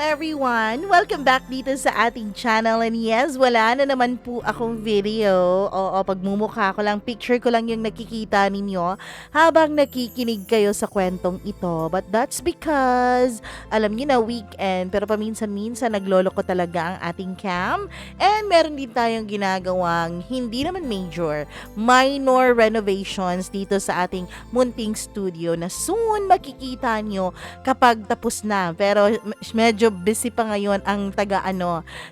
everyone! Welcome back dito sa ating channel. And yes, wala na naman po akong video. Oo, pagmumukha ko lang, picture ko lang yung nakikita ninyo habang nakikinig kayo sa kwentong ito. But that's because, alam niyo na, weekend. Pero paminsan-minsan naglolo ko talaga ang ating cam. And meron din tayong ginagawang hindi naman major, minor renovations dito sa ating munting studio na soon makikita nyo kapag tapos na. Pero medyo busy pa ngayon ang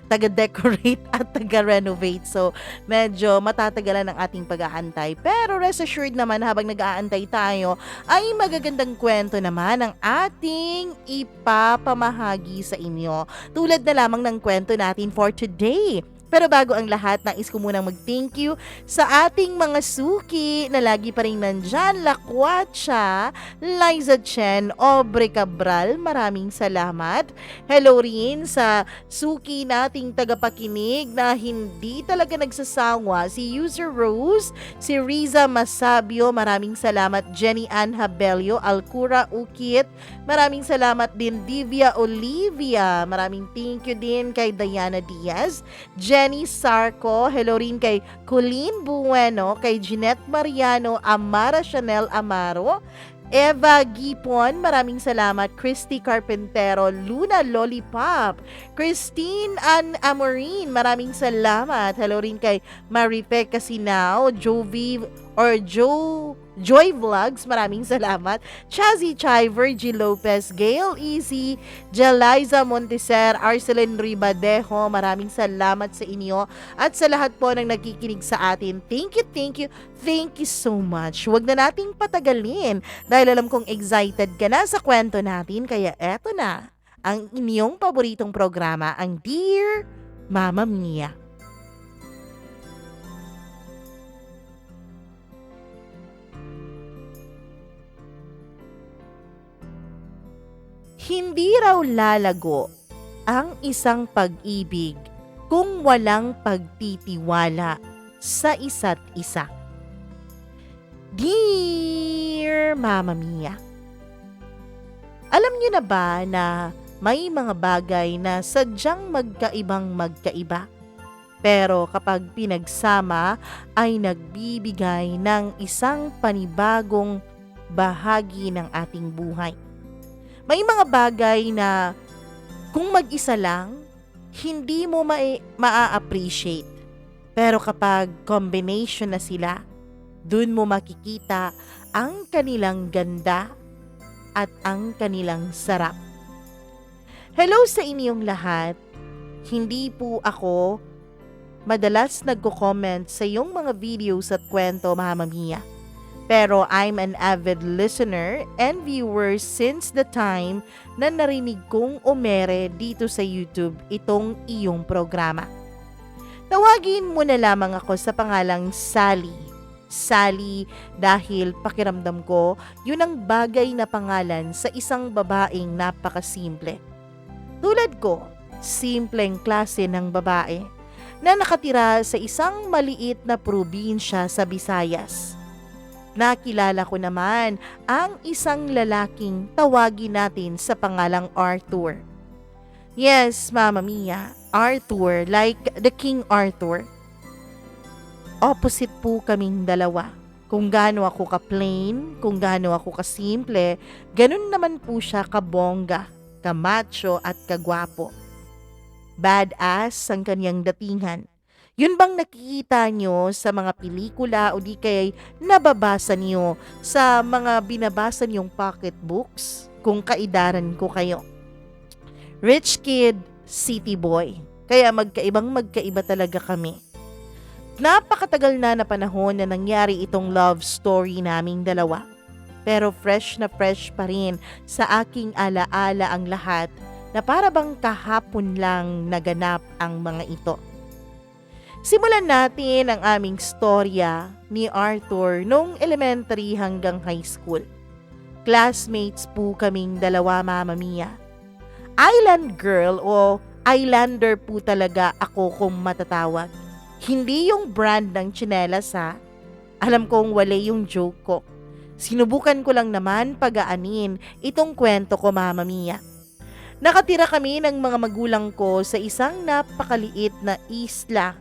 taga-decorate at taga-renovate. So, medyo matatagalan ang ating pag-aantay. Pero rest assured naman habang nag-aantay tayo, ay magagandang kwento naman ang ating ipapamahagi sa inyo. Tulad na lamang ng kwento natin for today. Pero bago ang lahat, nais ko munang mag-thank you sa ating mga suki na lagi pa rin nandyan. Lakwacha, Liza Chen, Aubrey Cabral, maraming salamat. Hello rin sa suki nating tagapakinig na hindi talaga nagsasawa. Si User Rose, si Riza Masabio, maraming salamat. Jenny Ann Habelio, Alcura Ukit, maraming salamat din. Divya Olivia, maraming thank you din kay Diana Diaz. Jenny Sarco, hello rin kay Colleen Bueno, kay Jeanette Mariano, Amara Chanel Amaro, Eva Gipon, maraming salamat. Christy Carpentero, Luna Lollipop, Christine Ann Amorin, maraming salamat. Hello rin kay Marife Casinao, Joy Vlogs, maraming salamat. Chazzy Chai, Virgil Lopez, Gail Easy, Jeliza Monteser, Arcelin Ribadejo, maraming salamat sa inyo at sa lahat po ng nakikinig sa atin. Thank you so much. Huwag na nating patagalin dahil alam kong excited ka na sa kwento natin, kaya eto na ang inyong paboritong programa, ang Dear Mama Mia. Hindi raw lalago ang isang pag-ibig kung walang pagtitiwala sa isa't isa. Dear Mama Mia, alam niyo na ba na may mga bagay na sadyang magkaiba, pero kapag pinagsama ay nagbibigay ng isang panibagong bahagi ng ating buhay. May mga bagay na kung mag-isa lang, hindi mo maa-appreciate. Pero kapag combination na sila, dun mo makikita ang kanilang ganda at ang kanilang sarap. Hello sa inyong lahat. Hindi po ako madalas nagko-comment sa iyong mga videos at kwento, Mama Mia. Pero I'm an avid listener and viewer since the time na narinig kong umere dito sa YouTube itong iyong programa. Tawagin mo na lamang ako sa pangalang Sally. Sally dahil pakiramdam ko yun ang bagay na pangalan sa isang babaeng napakasimple. Tulad ko, simpleng klase ng babae na nakatira sa isang maliit na probinsya sa Visayas. Nakilala ko naman ang isang lalaking tawagin natin sa pangalang Arthur. Yes, Mama Mia, Arthur, like the King Arthur. Opposite po kaming dalawa. Kung gaano ako ka-plain, kung gaano ako ka-simple, ganun naman po siya kabongga, kamacho at kagwapo. Badass ang kanyang datingan. Yun bang nakikita nyo sa mga pelikula o di kaya nababasa nyo sa mga binabasa nyong pocketbooks kung kaidaran ko kayo? Rich kid, city boy. Kaya magkaiba talaga kami. Napakatagal na panahon na nangyari itong love story naming dalawa. Pero fresh na fresh pa rin sa aking alaala ang lahat na para bang kahapon lang naganap ang mga ito. Simulan natin ang aming storya ni Arthur nung elementary hanggang high school. Classmates po kaming dalawa, Mama Mia. Island girl o islander po talaga ako kung matatawag. Hindi yung brand ng tsinelas ha. Alam kong wala yung joke ko. Sinubukan ko lang naman pagaanin itong kwento ko, Mama Mia. Nakatira kami ng mga magulang ko sa isang napakaliit na isla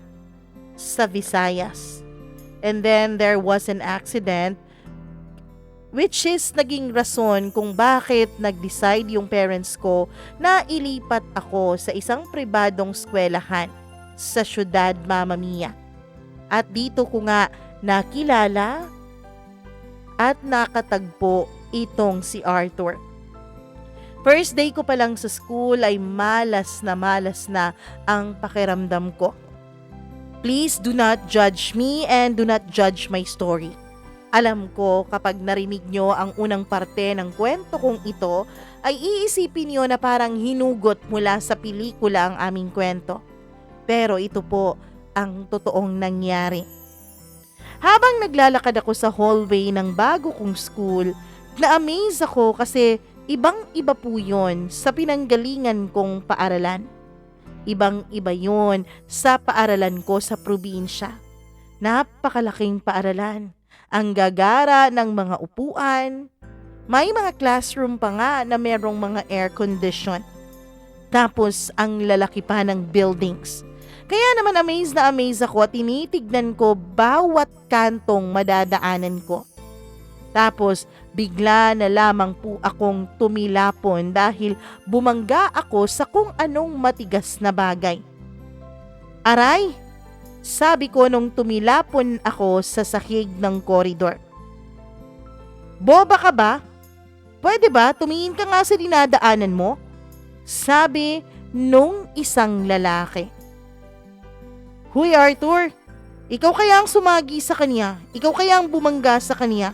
sa Visayas. And then there was an accident which is naging rason kung bakit nag-decide yung parents ko na ilipat ako sa isang pribadong eskwelahan sa syudad Mamma Mia. At dito ko nga nakilala at nakatagpo itong si Arthur. First day ko pa lang sa school ay malas na ang pakiramdam ko. Please do not judge me and do not judge my story. Alam ko kapag narinig nyo ang unang parte ng kwento kong ito, ay iisipin nyo na parang hinugot mula sa pelikula ang aming kwento. Pero ito po ang totoong nangyari. Habang naglalakad ako sa hallway ng bago kong school, na-amaze ako kasi ibang-iba po yun sa pinanggalingan kong paaralan. Ibang-iba yun sa paaralan ko sa probinsya. Napakalaking paaralan. Ang gagara ng mga upuan. May mga classroom pa nga na merong mga air condition. Tapos ang lalaki pa ng buildings. Kaya naman amaze ako at tinitignan ko bawat kantong madadaanan ko. Tapos bigla na lamang po akong tumilapon dahil bumangga ako sa kung anong matigas na bagay. Aray! Sabi ko nung tumilapon ako sa sahig ng koridor. Boba ka ba? Pwede ba tumingin ka nga sa dinadaanan mo? Sabi nung isang lalaki. Huy Arthur, ikaw kaya ang sumagi sa kanya? Ikaw kaya ang bumangga sa kanya?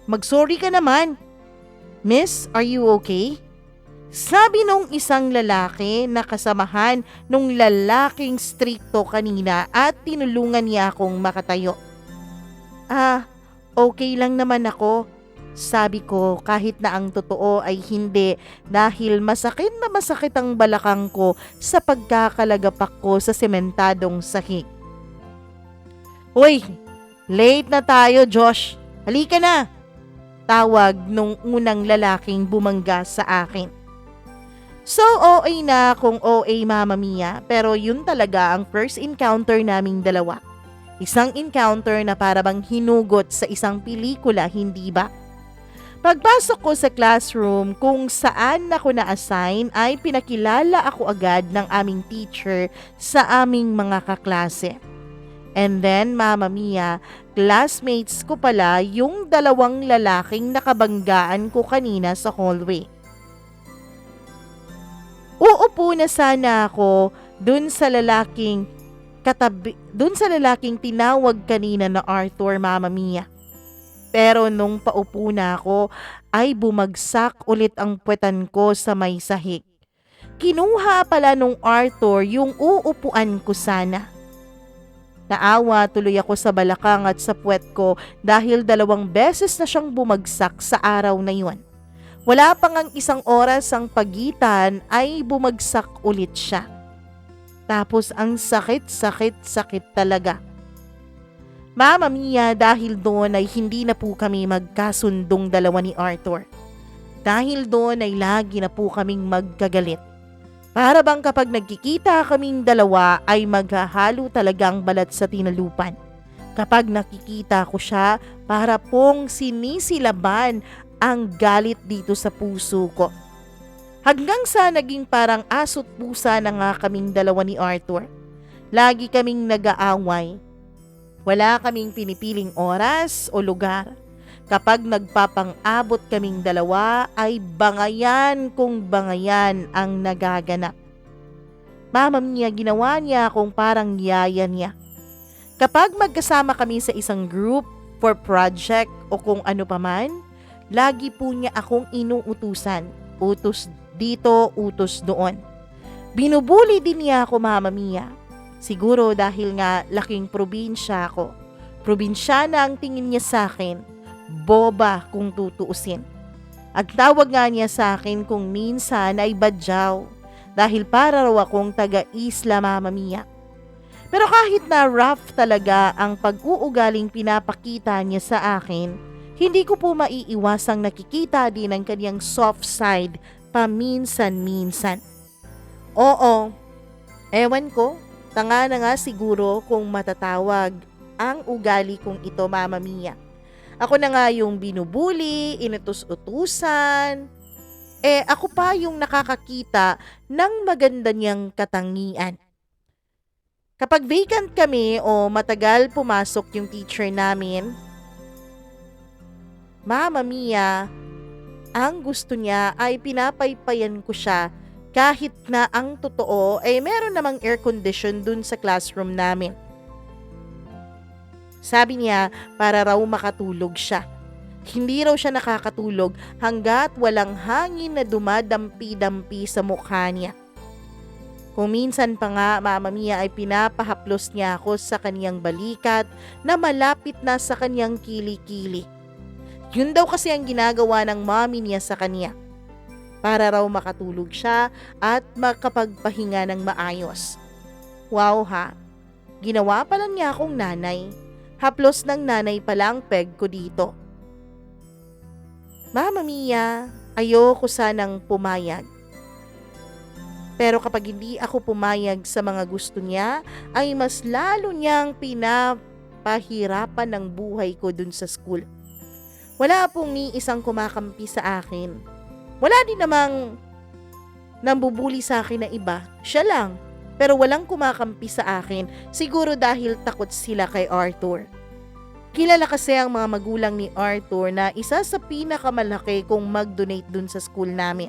Mag-sorry ka naman. Miss, are you okay? Sabi nung isang lalaki na kasamahan nung lalaking strikto kanina at tinulungan niya akong makatayo. Okay lang naman ako. Sabi ko kahit na ang totoo ay hindi dahil masakit na masakit ang balakang ko sa pagkakalagapak ko sa sementadong sahig. Uy, late na tayo Josh. Halika na. Tawag nung unang lalaking bumangga sa akin. So, OA na kung OA Mamma Mia, pero yun talaga ang first encounter naming dalawa. Isang encounter na parabang hinugot sa isang pelikula, hindi ba? Pagpasok ko sa classroom kung saan ako na-assign ay pinakilala ako agad ng aming teacher sa aming mga kaklase. And then, Mamma Mia, classmates ko pala yung dalawang lalaking nakabanggaan ko kanina sa hallway. Uupo na sana ako dun sa lalaking tinawag kanina na Arthur, Mamma Mia. Pero nung paupo na ako ay bumagsak ulit ang puwetan ko sa may sahig. Kinuha pala nung Arthur yung uupuan ko sana. Naawa tuloy ako sa balakang at sa puwet ko dahil 2 beses na siyang bumagsak sa araw na yun. Wala pang ang 1 oras ang pagitan ay bumagsak ulit siya. Tapos ang sakit talaga. Mamma Mia, dahil doon ay hindi na po kami magkasundong dalawa ni Arthur. Dahil doon ay lagi na po kaming magkagalit. Para bang kapag nagkikita kaming dalawa ay maghahalo talagang balat sa tinalupan. Kapag nakikita ko siya, para pong sinisilaban ang galit dito sa puso ko. Hanggang sa naging parang aso't pusa na nga kaming dalawa ni Arthur. Lagi kaming nag-aaway. Wala kaming pinipiling oras o lugar. Kapag nagpapang-abot kaming dalawa ay bangayan kung bangayan ang nagaganap. Mamma Mia, ginawa niya akong parang yaya niya. Kapag magkasama kami sa isang group for project o kung ano paman, lagi po niya akong inuutusan. Utos dito, utos doon. Binubuli din niya ako, Mamma Mia. Siguro dahil nga laking probinsya ako. Probinsyana ang tingin niya sa akin. Boba kung tutuusin. At tawag nga niya sa akin kung minsan ay badyaw. Dahil para raw akong taga-isla, Mamma Mia. Pero kahit na rough talaga ang pag-uugaling pinapakita niya sa akin, hindi ko po maiiwasang nakikita din ang kanyang soft side paminsan-minsan. Oo, ewan ko, tanga na nga siguro kung matatawag ang ugali kong ito, Mama Mia. Ako na nga yung binubuli, inutus-utusan. Ako pa yung nakakakita ng maganda niyang katangian. Kapag vacant kami o matagal pumasok yung teacher namin, Mama Mia, ang gusto niya ay pinapaypayan ko siya kahit na ang totoo ay meron namang air condition dun sa classroom namin. Sabi niya para raw makatulog siya. Hindi raw siya nakakatulog hanggat walang hangin na dumadampi-dampi sa mukha niya. Kung minsan pa nga, Mama Mia, ay pinapahaplos niya ako sa kaniyang balikat na malapit na sa kaniyang kili-kili. Yun daw kasi ang ginagawa ng mommy niya sa kanya. Para raw makatulog siya at makapagpahinga ng maayos. Wow ha, ginawa pa lang niya akong nanay. Haplos ng nanay pala ang peg ko dito. Mama Mia, ayoko sanang pumayag. Pero kapag hindi ako pumayag sa mga gusto niya, ay mas lalo niyang pinapahirapan ng buhay ko dun sa school. Wala pong ni isang kumakampi sa akin. Wala din namang nambubuli sa akin na iba. Siya lang. Pero walang kumakampi sa akin. Siguro dahil takot sila kay Arthur. Kilala kasi ang mga magulang ni Arthur na isa sa pinakamalaki kung mag-donate dun sa school namin.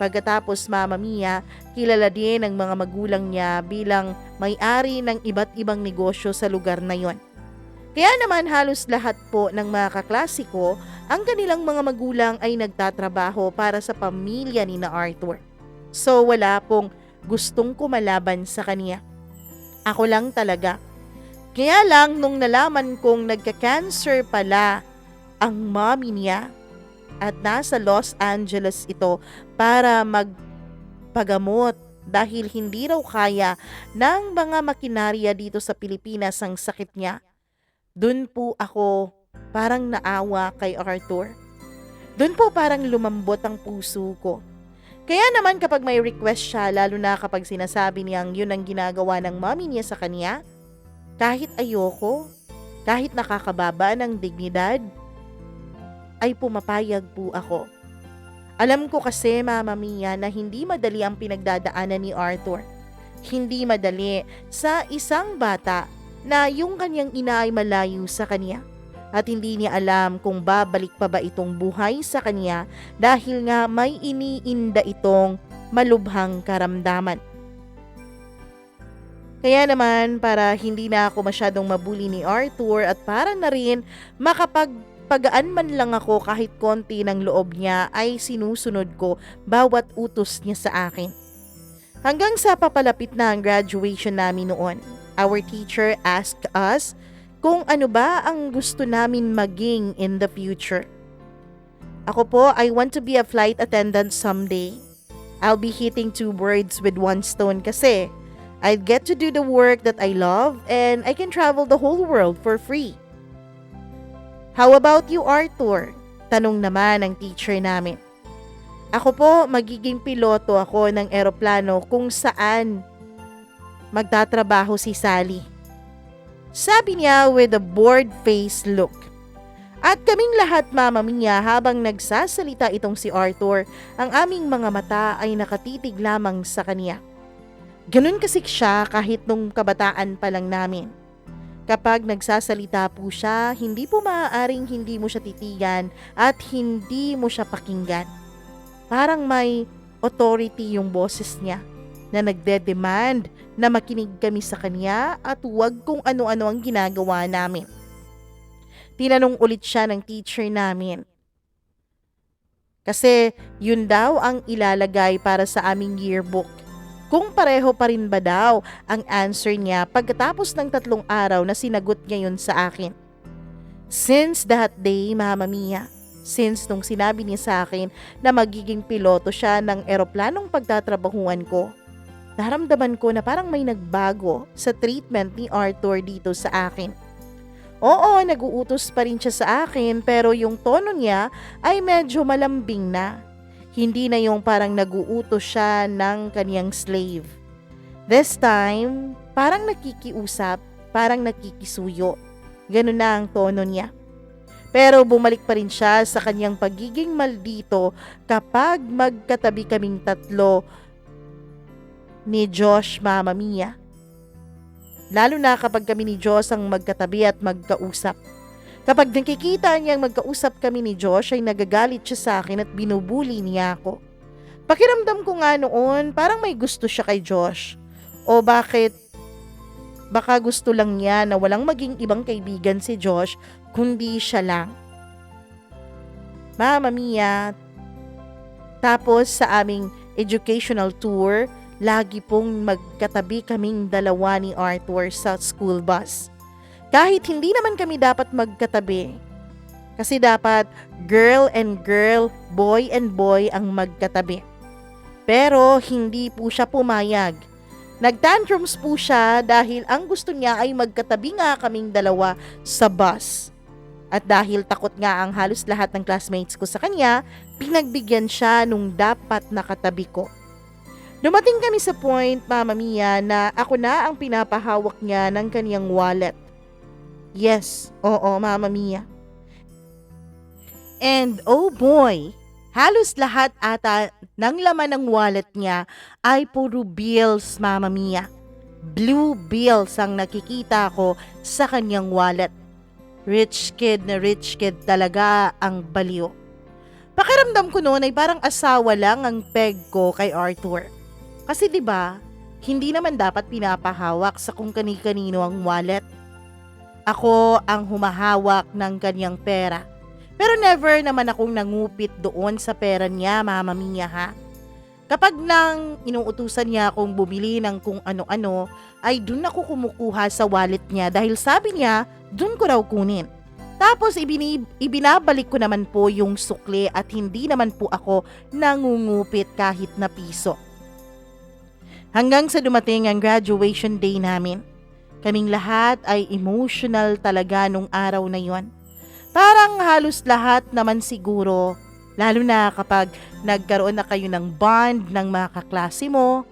Pagkatapos, Mama Mia, kilala din ang mga magulang niya bilang may-ari ng iba't ibang negosyo sa lugar na yon. Kaya naman halos lahat po ng mga kaklase ko, ang kanilang mga magulang ay nagtatrabaho para sa pamilya ni na Arthur. So wala pong gustong kumalaban sa kanya. Ako lang talaga. Kaya lang nung nalaman kong nagka-cancer pala ang mommy niya at nasa Los Angeles ito para magpagamot dahil hindi raw kaya ng mga makinarya dito sa Pilipinas ang sakit niya. Doon po ako parang naawa kay Arthur. Doon po parang lumambot ang puso ko. Kaya naman kapag may request siya, lalo na kapag sinasabi niyang yun ang ginagawa ng mommy niya sa kanya, kahit ayoko, kahit nakakababa ng dignidad, ay pumapayag po ako. Alam ko kasi, Mama Mia, na hindi madali ang pinagdadaanan ni Arthur. Hindi madali sa isang bata na yung kanyang ina ay malayo sa kanya at hindi niya alam kung babalik pa ba itong buhay sa kanya dahil nga may iniinda itong malubhang karamdaman. Kaya naman para hindi na ako masyadong mabuli ni Arthur at para na rin makapagpagaan man lang ako kahit konti ng loob niya ay sinusunod ko bawat utos niya sa akin. Hanggang sa papalapit na ang graduation namin noon. Our teacher asked us kung ano ba ang gusto namin maging in the future. Ako po, I want to be a flight attendant someday. I'll be hitting 2 birds with 1 stone kasi I'd get to do the work that I love and I can travel the whole world for free. How about you, Arthur? Tanong naman ng teacher namin. Ako po, magiging piloto ako ng eroplano kung saan magtatrabaho si Sally. Sabi niya with a bored-faced look. At kaming lahat, Mama Mia, habang nagsasalita itong si Arthur, ang aming mga mata ay nakatitig lamang sa kanya. Ganun kasi siya kahit nung kabataan pa lang namin. Kapag nagsasalita po siya, hindi po maaaring hindi mo siya titigan at hindi mo siya pakinggan. Parang may authority yung boses niya na nagde-demand na makinig kami sa kanya at huwag kung ano-ano ang ginagawa namin. Tinanong ulit siya ng teacher namin. Kasi yun daw ang ilalagay para sa aming yearbook. Kung pareho pa rin ba daw ang answer niya pagkatapos ng 3 araw na sinagot niya yun sa akin. Since that day, Mama Mia, since nung sinabi niya sa akin na magiging piloto siya ng eroplanong pagtatrabahuan ko, naramdaman ko na parang may nagbago sa treatment ni Arthur dito sa akin. Oo, nag-uutos pa rin siya sa akin pero yung tono niya ay medyo malambing na. Hindi na yung parang naguutos siya ng kaniyang slave. This time, parang nakikiusap, parang nakikisuyo. Ganun na ang tono niya. Pero bumalik pa rin siya sa kanyang pagiging maldito kapag magkatabi kaming tatlo ni Josh, Mama Mia. Lalo na kapag kami ni Josh ang magkatabi at magkausap. Kapag nakikita niyang magkausap kami ni Josh ay nagagalit siya sa akin at binubuli niya ako. Pakiramdam ko nga noon parang may gusto siya kay Josh. O baka gusto lang niya na walang maging ibang kaibigan si Josh kundi siya lang. Mama Mia, tapos sa aming educational tour, lagi pong magkatabi kaming dalawa ni Arthur sa school bus. Kahit hindi naman kami dapat magkatabi. Kasi dapat girl and girl, boy and boy ang magkatabi. Pero hindi po siya pumayag. Nagtantrums po siya dahil ang gusto niya ay magkatabi nga kaming dalawa sa bus. At dahil takot nga ang halos lahat ng classmates ko sa kanya, pinagbigyan siya nung dapat nakatabi ko. Dumating kami sa point, Mama Mia, na ako na ang pinapahawak niya ng kaniyang wallet. Yes, oo, Mama Mia. And oh boy, halos lahat ata ng laman ng wallet niya ay puro bills, Mama Mia. Blue bills ang nakikita ko sa kanyang wallet. Rich kid na rich kid talaga ang baliw. Pakiramdam ko noon ay parang asawa lang ang peg ko kay Arthur. Kasi 'di ba, hindi naman dapat pinapahawak sa kung kani-kanino ang wallet. Ako ang humahawak ng kanyang pera. Pero never naman akong nangupit doon sa pera niya, Mama Mia, ha. Kapag nang inuutusan niya akong bumili ng kung ano-ano, ay dun ako kumukuha sa wallet niya dahil sabi niya, dun ko raw kunin. Tapos ibinabalik ko naman po yung sukli at hindi naman po ako nangungupit kahit na piso. Hanggang sa dumating ang graduation day namin. Kaming lahat ay emotional talaga nung araw na yon. Parang halos lahat naman siguro, lalo na kapag nagkaroon na kayo ng bond ng mga kaklase mo,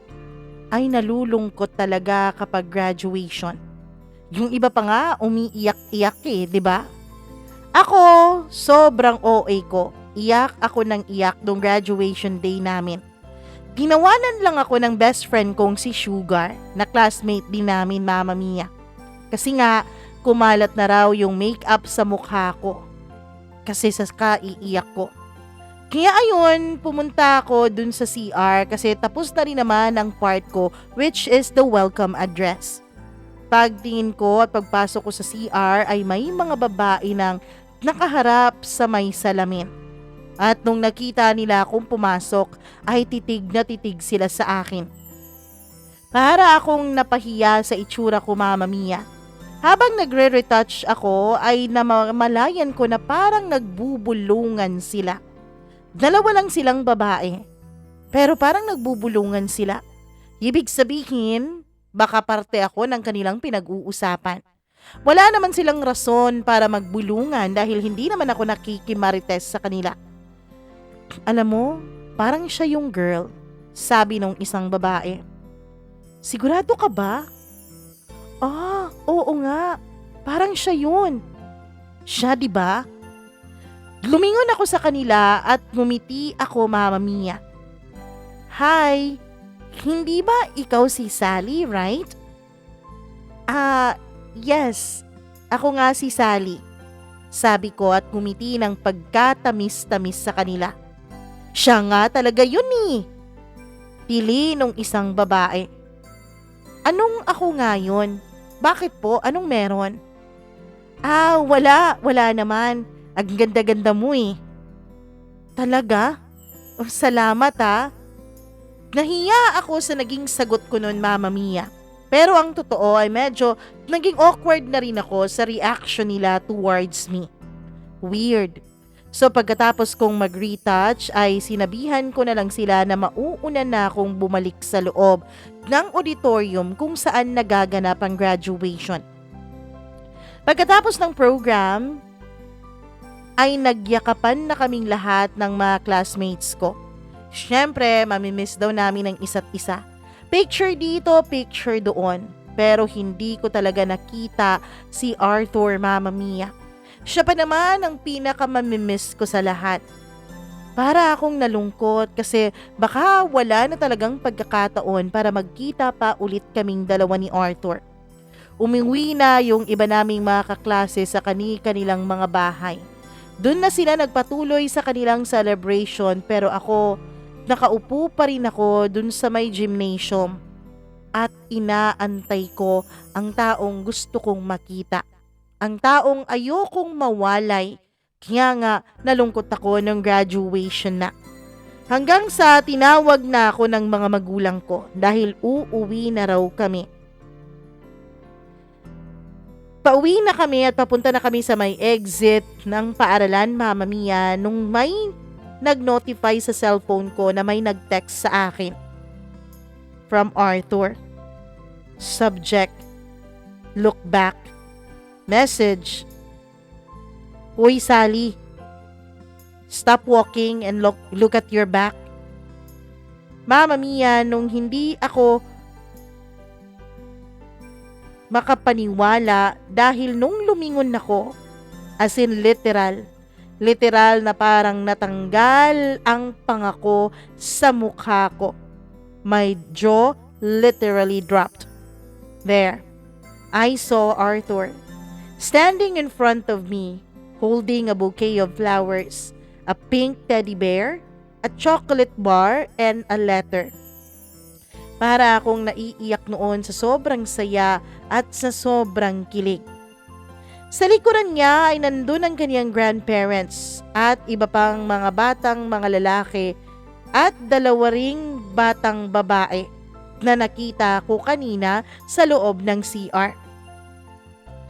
ay nalulungkot talaga kapag graduation. Yung iba pa nga umiiyak-iyak di ba? Ako, sobrang OA ko. Iyak ako ng iyak nung graduation day namin. Tinawanan lang ako ng best friend kong si Sugar, na classmate din namin, Mama Mia. Kasi nga, kumalat na raw yung makeup sa mukha ko. Kasi sa kaiiyak ko. Kaya ayun, pumunta ako dun sa CR kasi tapos na rin naman ang part ko, which is the welcome address. Pagtingin ko at pagpasok ko sa CR ay may mga babae nang nakaharap sa may salamin. At nung nakita nila akong pumasok, ay titig na titig sila sa akin. Para akong napahiya sa itsura ko, Mama Mia. Habang nagre-retouch ako ay namamalayan ko na parang nagbubulungan sila. Dalawa lang silang babae, pero parang nagbubulungan sila. Ibig sabihin, baka parte ako ng kanilang pinag-uusapan. Wala naman silang rason para magbulungan dahil hindi naman ako nakikimarites sa kanila. Alam mo, parang siya yung girl, sabi nung isang babae. Sigurado ka ba? Oo nga, parang siya yun. Siya, di ba? Lumingon ako sa kanila at ngumiti ako, Mama Mia. Hi, hindi ba ikaw si Sally, right? Yes, ako nga si Sally. Sabi ko at ngumiti ng pagkatamis-tamis sa kanila. Siya nga talaga yun eh. Pili nung isang babae. Anong ako nga yun? Bakit po? Anong meron? Wala naman. Ang ganda-ganda mo eh. Talaga? Salamat ha. Nahiya ako sa naging sagot ko nun, Mama Mia. Pero ang totoo ay medyo naging awkward na rin ako sa reaction nila towards me. Weird. So pagkatapos kong mag-retouch ay sinabihan ko na lang sila na mauuna na akong bumalik sa loob ng auditorium kung saan nagaganap ang graduation. Pagkatapos ng program, ay nagyakapan na kaming lahat ng mga classmates ko. Siyempre, mamimiss daw namin ang isa't isa. Picture dito, picture doon. Pero hindi ko talaga nakita si Arthur, Mama Mia. Siya pa naman ang pinakamamimiss ko sa lahat. Para akong nalungkot kasi baka wala na talagang pagkakataon para magkita pa ulit kaming dalawa ni Arthur. Umuwi na yung iba naming mga kaklase sa kanilang mga bahay. Doon na sila nagpatuloy sa kanilang celebration pero ako, nakaupo pa rin ako doon sa may gymnasium at inaantay ko ang taong gusto kong makita. Ang taong ayokong mawalay. Kaya nga, nalungkot ako ng graduation na. Hanggang sa tinawag na ako ng mga magulang ko dahil uuwi na raw kami. Pauwi na kami at papunta na kami sa may exit ng paaralan, Mama Mia, nung may nag-notify sa cellphone ko na may nag-text sa akin. From Arthur. Subject, look back. Message, Uy, Sally, stop walking and look at your back. Mama Mia, nung hindi ako makapaniwala dahil nung lumingon ako, as in literal na parang natanggal ang pangako sa mukha ko. My jaw literally dropped. There, I saw Arthur standing in front of me, holding a bouquet of flowers, a pink teddy bear, a chocolate bar, and a letter. Para akong naiiyak noon sa sobrang saya at sa sobrang kilig. Sa likuran niya ay nandun ang kanyang grandparents at iba pang mga batang mga lalaki at dalawa ring batang babae na nakita ko kanina sa loob ng CR.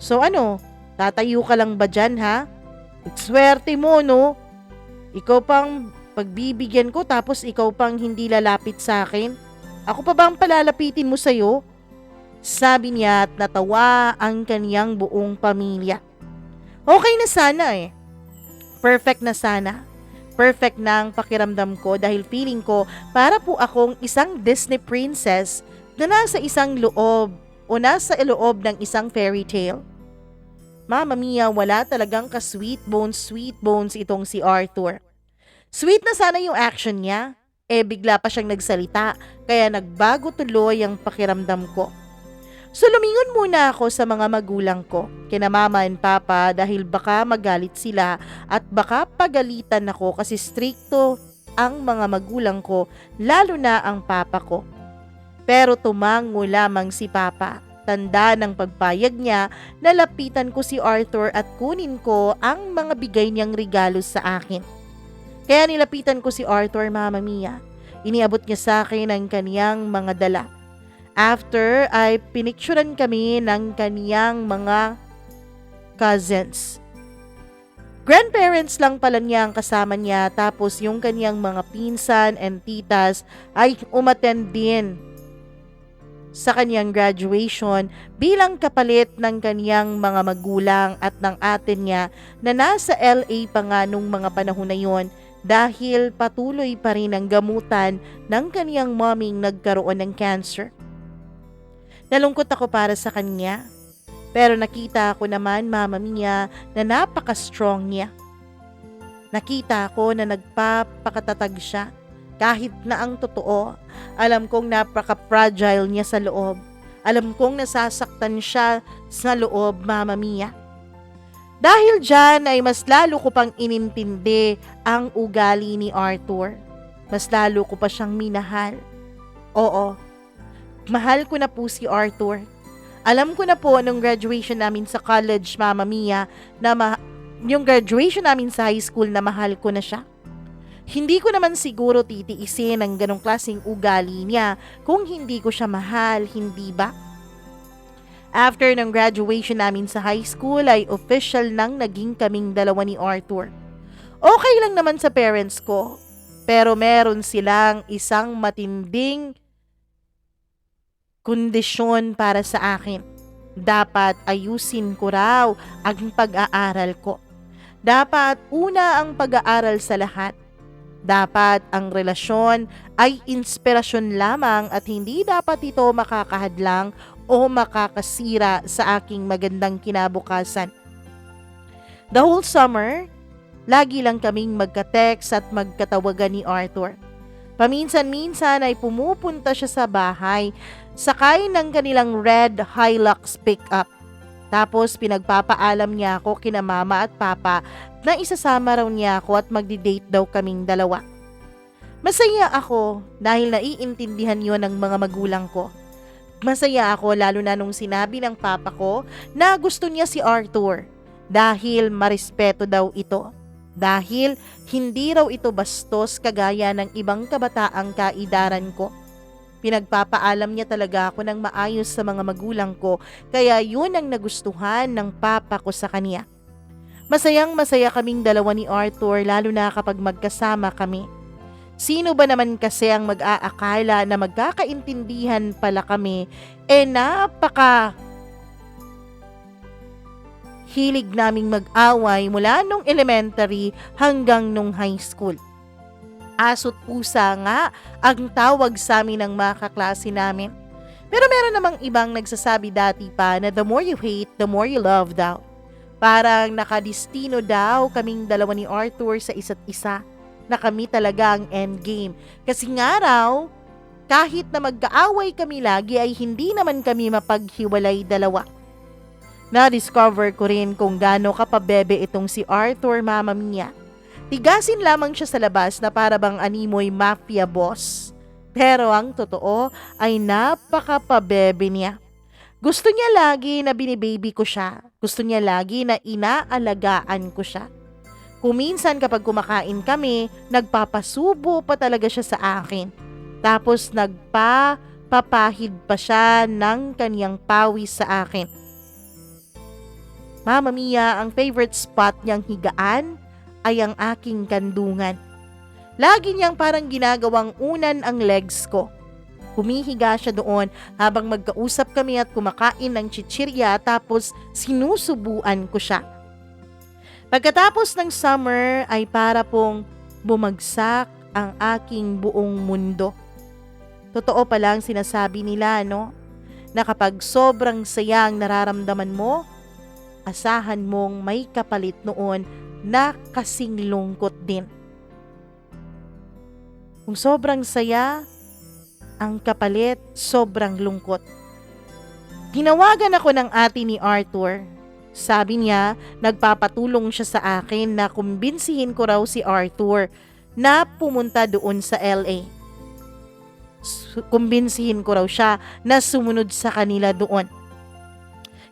So ano, tatayo ka lang ba dyan ha? Swerte mo, no? Ikaw pang pagbibigyan ko tapos ikaw pang hindi lalapit sa akin. Ako pa bang palalapitin mo sa'yo? Sabi niya at natawa ang kaniyang buong pamilya. Okay na sana eh. Perfect na sana. Perfect na ang pakiramdam ko dahil feeling ko para po akong isang Disney princess na nasa isang loob o nasa loob ng isang fairy tale. Mama Mia, wala talagang ka-sweet bones itong si Arthur. Sweet na sana yung action niya, bigla pa siyang nagsalita, kaya nagbago tuloy ang pakiramdam ko. So lumingon muna ako sa mga magulang ko, kina mama and papa dahil baka magalit sila at baka pagalitan ako kasi strikto ang mga magulang ko, lalo na ang papa ko. Pero tumango lamang si papa. Tanda ng pagpayag niya, nalapitan ko si Arthur at kunin ko ang mga bigay niyang regalo sa akin. Kaya nilapitan ko si Arthur, Mama Mia. Iniabot niya sa akin ang kaniyang mga dala. After ay pinicturan kami ng kaniyang mga cousins. Grandparents lang pala niya ang kasama niya tapos yung kaniyang mga pinsan and titas ay umattend din sa kaniyang graduation bilang kapalit ng kaniyang mga magulang at ng ate niya na nasa LA pa nga nung mga panahon na yon dahil patuloy pa rin ang gamutan ng kaniyang moming nagkaroon ng cancer. Nalungkot ako para sa kanya, pero nakita ko naman, Mama Mia, na napaka-strong niya. Nakita ko na nagpapakatatag siya. Kahit na ang totoo, alam kong napaka-fragile niya sa loob. Alam kong nasasaktan siya sa loob, Mama Mia. Dahil dyan ay mas lalo ko pang inintindi ang ugali ni Arthur. Mas lalo ko pa siyang minahal. Oo, mahal ko na po si Arthur. Alam ko na po nung graduation namin sa college, Mama Mia, na yung graduation namin sa high school na mahal ko na siya. Hindi ko naman siguro titiisin ang ganong klaseng ugali niya kung hindi ko siya mahal, hindi ba? After ng graduation namin sa high school ay official nang naging kaming dalawa ni Arthur. Okay lang naman sa parents ko, pero meron silang isang matinding kondisyon para sa akin. Dapat ayusin ko raw ang pag-aaral ko. Dapat una ang pag-aaral sa lahat. Dapat ang relasyon ay inspirasyon lamang at hindi dapat ito makakahadlang o makakasira sa aking magandang kinabukasan. The whole summer, lagi lang kaming magka-text at magkatawagan ni Arthur. Paminsan-minsan ay pumupunta siya sa bahay, sakay ng kanilang red Hilux pickup. Tapos pinagpapaalam niya ako kina mama at papa na isasama raw niya ako at magdi-date daw kaming dalawa. Masaya ako dahil naiintindihan yon ng mga magulang ko. Masaya ako lalo na nung sinabi ng papa ko na gusto niya si Arthur dahil marespeto daw ito. Dahil hindi raw ito bastos kagaya ng ibang kabataang kaidaran ko. Pinagpapaalam niya talaga ako ng maayos sa mga magulang ko, kaya yun ang nagustuhan ng papa ko sa kanya. Masayang masaya kaming dalawa ni Arthur lalo na kapag magkasama kami. Sino ba naman kasi ang mag-aakala na magkakaintindihan pala kami, napaka hilig naming mag-away mula nung elementary hanggang nung high school. Aso't pusa nga ang tawag sa amin ng mga kaklase namin. Pero meron namang ibang nagsasabi dati pa na the more you hate, the more you love daw. Parang nakadistino daw kaming dalawa ni Arthur sa isa't isa na kami talaga ang endgame. Kasi nga raw, kahit na magkaaway kami lagi ay hindi naman kami mapaghiwalay dalawa. Na-discover ko rin kung gaano kapabebe itong si Arthur, mama mia. Tigasin lamang siya sa labas na para bang animoy mafia boss. Pero ang totoo ay napakapabebe niya. Gusto niya lagi na binibaby ko siya. Gusto niya lagi na inaalagaan ko siya. Kuminsan kapag kumakain kami, nagpapasubo pa talaga siya sa akin. Tapos nagpapapahid pa siya ng kanyang pawis sa akin. Mama mia, ang favorite spot niyang higaan ay ang aking kandungan. Lagi niyang parang ginagawang unan ang legs ko. Humihiga siya doon habang magkausap kami at kumakain ng chichirya tapos sinusubuan ko siya. Pagkatapos ng summer ay para pong bumagsak ang aking buong mundo. Totoo pala ang sinasabi nila, no? Na kapag sobrang saya ang nararamdaman mo, asahan mong may kapalit noon na kasing lungkot din. Kung sobrang saya, ang kapalit sobrang lungkot. Ginawagan ako ng ate ni Arthur. Sabi niya, nagpapatulong siya sa akin na kumbinsihin ko raw si Arthur na pumunta doon sa LA. Kumbinsihin ko raw siya na sumunod sa kanila doon.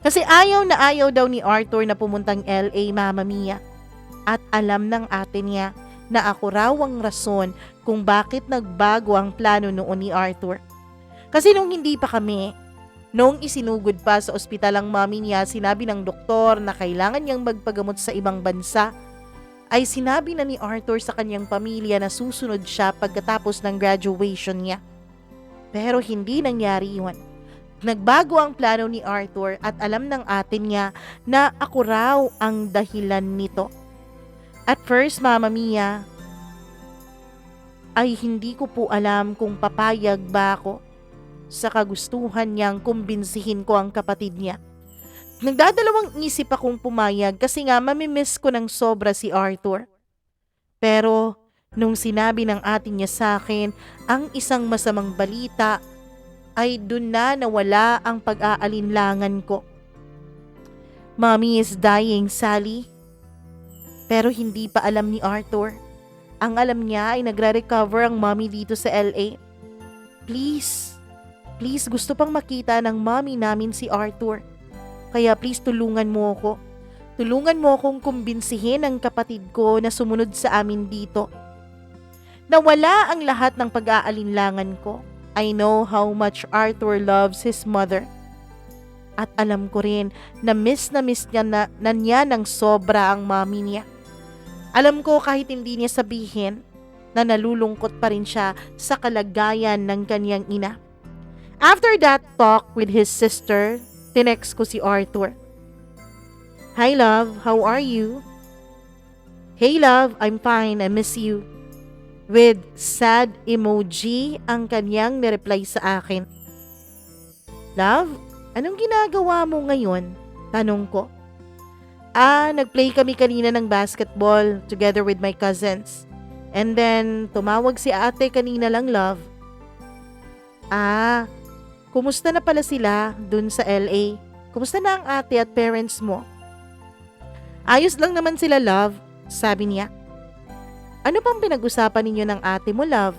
Kasi ayaw na ayaw daw ni Arthur na pumuntang LA, mama mia. At alam ng ate niya na ako raw ang rason kung bakit nagbago ang plano noon ni Arthur. Kasi nung hindi pa kami, nung isinugod pa sa ospital ang mami niya, sinabi ng doktor na kailangan niyang magpagamot sa ibang bansa, ay sinabi na ni Arthur sa kanyang pamilya na susunod siya pagkatapos ng graduation niya. Pero hindi nangyari yun. Nagbago ang plano ni Arthur at alam ng ate niya na ako raw ang dahilan nito. At first, mama mia, ay hindi ko po alam kung papayag ba ako sa kagustuhan niyang kumbinsihin ko ang kapatid niya. Nagdadalawang isip akong pumayag kasi nga mamimiss ko ng sobra si Arthur. Pero nung sinabi ng ate niya sa akin ang isang masamang balita, ay dun na nawala ang pag-aalinlangan ko. Mommy is dying, Sally. Pero hindi pa alam ni Arthur. Ang alam niya ay nagre-recover ang mommy dito sa LA. Please gusto pang makita ng mommy namin si Arthur. Kaya please tulungan mo ako. Tulungan mo akong kumbinsihin ang kapatid ko na sumunod sa amin dito. Nawala ang lahat ng pag-aalinlangan ko. I know how much Arthur loves his mother. At alam ko rin na miss niya na niya ng sobra ang mommy niya. Alam ko kahit hindi niya sabihin na nalulungkot pa rin siya sa kalagayan ng kanyang ina. After that talk with his sister, tinext ko si Arthur. Hi love, how are you? Hey love, I'm fine, I miss you. With sad emoji ang kanyang nireply sa akin. Love, anong ginagawa mo ngayon? Tanong ko. Nagplay kami kanina ng basketball together with my cousins. And then, tumawag si ate kanina lang, love. Kumusta na pala sila dun sa LA? Kumusta na ang ate at parents mo? Ayos lang naman sila, love, sabi niya. Ano pang pinag-usapan ninyo ng ate mo, love?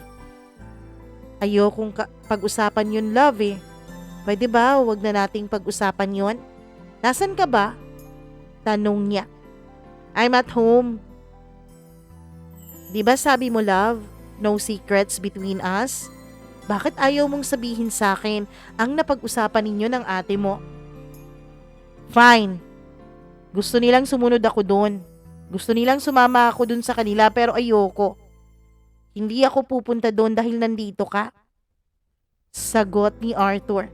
Ayokong pag-usapan yun, love eh. Pwede ba wag na nating pag-usapan yun? Nasaan ka ba? Tanong niya. I'm at home. Di ba sabi mo, love, no secrets between us? Bakit ayaw mong sabihin sa akin ang napag-usapan ninyo ng ate mo? Fine. Gusto nilang sumunod ako doon. Gusto nilang sumama ako doon sa kanila pero ayoko. Hindi ako pupunta doon dahil nandito ka. Sagot ni Arthur.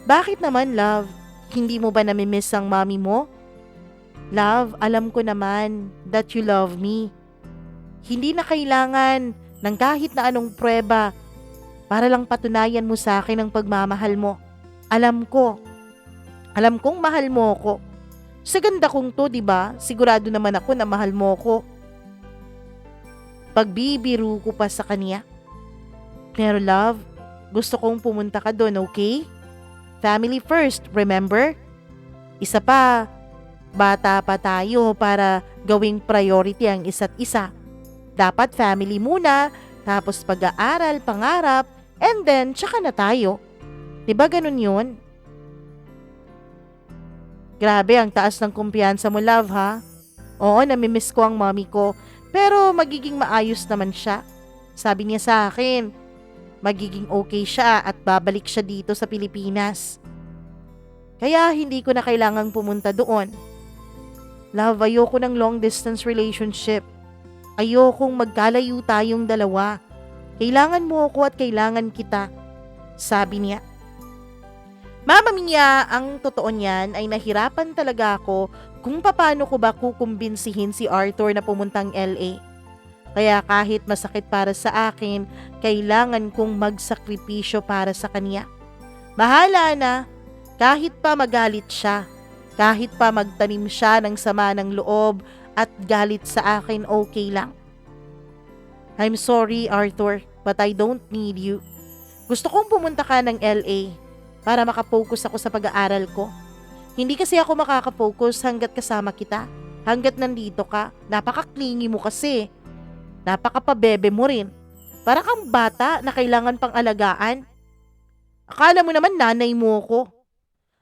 Bakit naman, love? Hindi mo ba namimiss ang mami mo? Love, alam ko naman that you love me. Hindi na kailangan ng kahit na anong prueba para lang patunayan mo sa akin ang pagmamahal mo. Alam kong mahal mo ko. Sa ganda kong to, diba? Sigurado naman ako na mahal mo ko. Pagbibiro ko pa sa kanya. Pero love, gusto kong pumunta ka doon, okay? Family first, remember? Isa pa, bata pa tayo para gawing priority ang isa't isa. Dapat family muna, tapos pag-aaral, pangarap, and then tsaka na tayo. Diba ganun yun? Grabe, ang taas ng kumpiyansa mo, love, ha? Oo, namimiss ko ang mommy ko, pero magiging maayos naman siya. Sabi niya sa akin, magiging okay siya at babalik siya dito sa Pilipinas. Kaya hindi ko na kailangang pumunta doon. Love, ayoko ng long distance relationship. Ayokong magkalayo tayong dalawa. Kailangan mo ako at kailangan kita, sabi niya. Mama Mia, ang totoo niyan ay nahirapan talaga ako kung paano ko ba kukumbinsihin si Arthur na pumuntang LA. Kaya kahit masakit para sa akin, kailangan kong magsakripisyo para sa kanya. Bahala na, kahit pa magalit siya, kahit pa magtanim siya ng sama ng loob at galit sa akin, okay lang. I'm sorry, Arthur, but I don't need you. Gusto kong pumunta ka ng LA para makapokus ako sa pag-aaral ko. Hindi kasi ako makakapokus hanggat kasama kita. Hanggat nandito ka, napaka-clingy mo kasi. Napaka-pabebe mo rin. Para kang bata na kailangan pang alagaan. Akala mo naman nanay mo ko.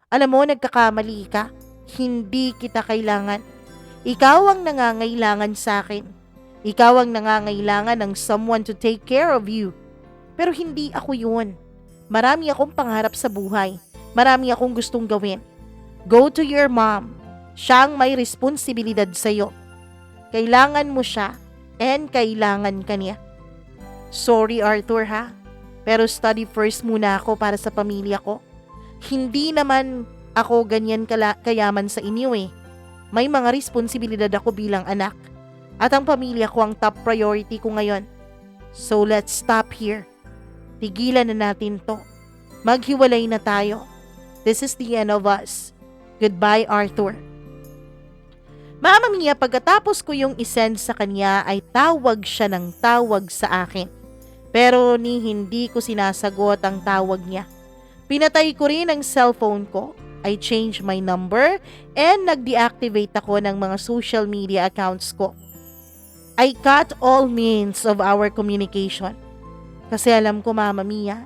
Alam mo, nagkakamali ka. Hindi kita kailangan. Ikaw ang nangangailangan sa akin. Ikaw ang nangangailangan ng someone to take care of you. Pero hindi ako yun. Marami akong pangarap sa buhay. Marami akong gustong gawin. Go to your mom. Siya ang may responsibilidad sa'yo. Kailangan mo siya and kailangan ka niya. Sorry, Arthur, ha? Pero study first muna ako para sa pamilya ko. Hindi naman ako ganyan kayaman sa inyo eh. May mga responsibilidad ako bilang anak. At ang pamilya ko ang top priority ko ngayon. So let's stop here. Tigilan na natin to. Maghiwalay na tayo. This is the end of us. Goodbye, Arthur. Mama Mia, pagkatapos ko yung isend sa kanya ay tawag siya ng tawag sa akin. Pero hindi ko sinasagot ang tawag niya. Pinatay ko rin ang cellphone ko. I changed my number and nag-deactivate ako ng mga social media accounts ko. I cut all means of our communication. Kasi alam ko, Mama Mia,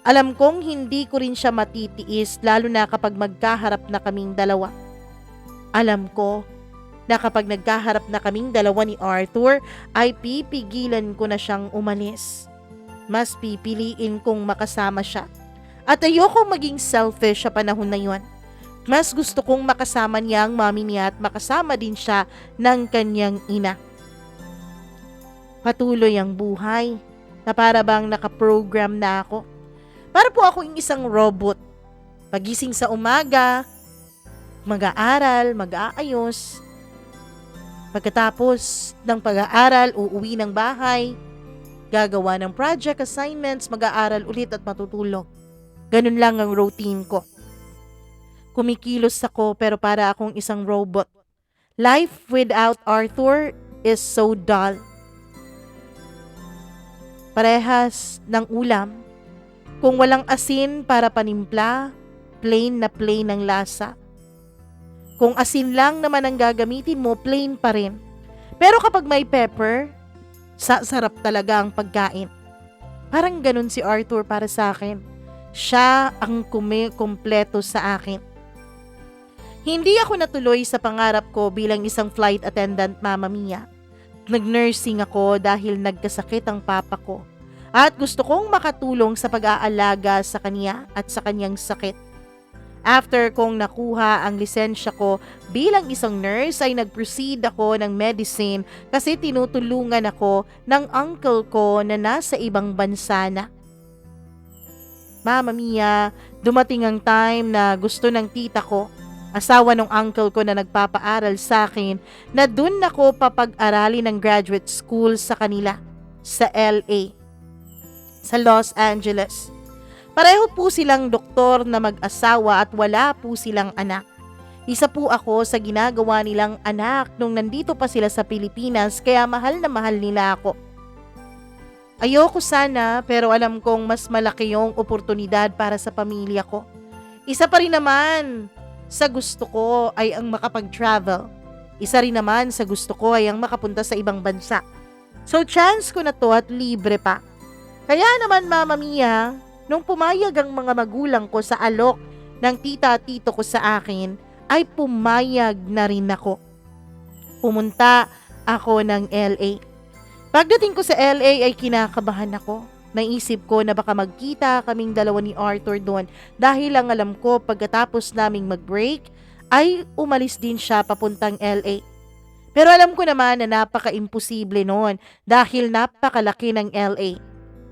alam kong hindi ko rin siya matitiis lalo na kapag magkaharap na kaming dalawa. Alam ko na kapag nagkaharap na kaming dalawa ni Arthur ay pipigilan ko na siyang umalis. Mas pipiliin kong makasama siya. At ayokong maging selfish sa panahon na yon. Mas gusto kong makasama niya ang mami niya at makasama din siya ng kanyang ina. Patuloy ang buhay na para bang nakaprogram na ako. Para po akong isang robot. Pagising sa umaga, mag-aaral, mag-aayos. Pagkatapos ng pag-aaral, uuwi ng bahay, gagawa ng project assignments, mag-aaral ulit at matutulog. Ganun lang ang routine ko. Kumikilos ako pero para akong isang robot. Life without Arthur is so dull. Parehas ng ulam. Kung walang asin para panimpla, plain na plain ang lasa. Kung asin lang naman ang gagamitin mo, plain pa rin. Pero kapag may pepper, sarap talaga ang pagkain. Parang ganun si Arthur para sa akin. Siya ang kumpleto sa akin. Hindi ako natuloy sa pangarap ko bilang isang flight attendant, Mama Mia. Nag-nursing ako dahil nagkasakit ang papa ko. At gusto kong makatulong sa pag-aalaga sa kanya at sa kanyang sakit. After kong nakuha ang lisensya ko bilang isang nurse ay nag-proceed ako ng medicine kasi tinutulungan ako ng uncle ko na nasa ibang bansa na. Mama Mia, dumating ang time na gusto ng tita ko, asawa ng uncle ko na nagpapaaral sa akin, na dun ako papag-arali ng graduate school sa kanila, sa LA, sa Los Angeles. Pareho po silang doktor na mag-asawa at wala po silang anak. Isa po ako sa ginagawa nilang anak nung nandito pa sila sa Pilipinas kaya mahal na mahal nila ako. Ayoko sana pero alam kong mas malaki yung oportunidad para sa pamilya ko. Isa pa rin naman sa gusto ko ay ang makapag-travel. Isa rin naman sa gusto ko ay ang makapunta sa ibang bansa. So chance ko na to at libre pa. Kaya naman Mama Mia, nung pumayag ang mga magulang ko sa alok ng tita at tito ko sa akin, ay pumayag na rin ako. Pumunta ako ng LA. Pagdating ko sa LA ay kinakabahan ako. Naisip ko na baka magkita kaming dalawa ni Arthur doon dahil ang alam ko pagkatapos naming mag-break ay umalis din siya papuntang LA. Pero alam ko naman na napaka-imposible noon dahil napakalaki ng LA.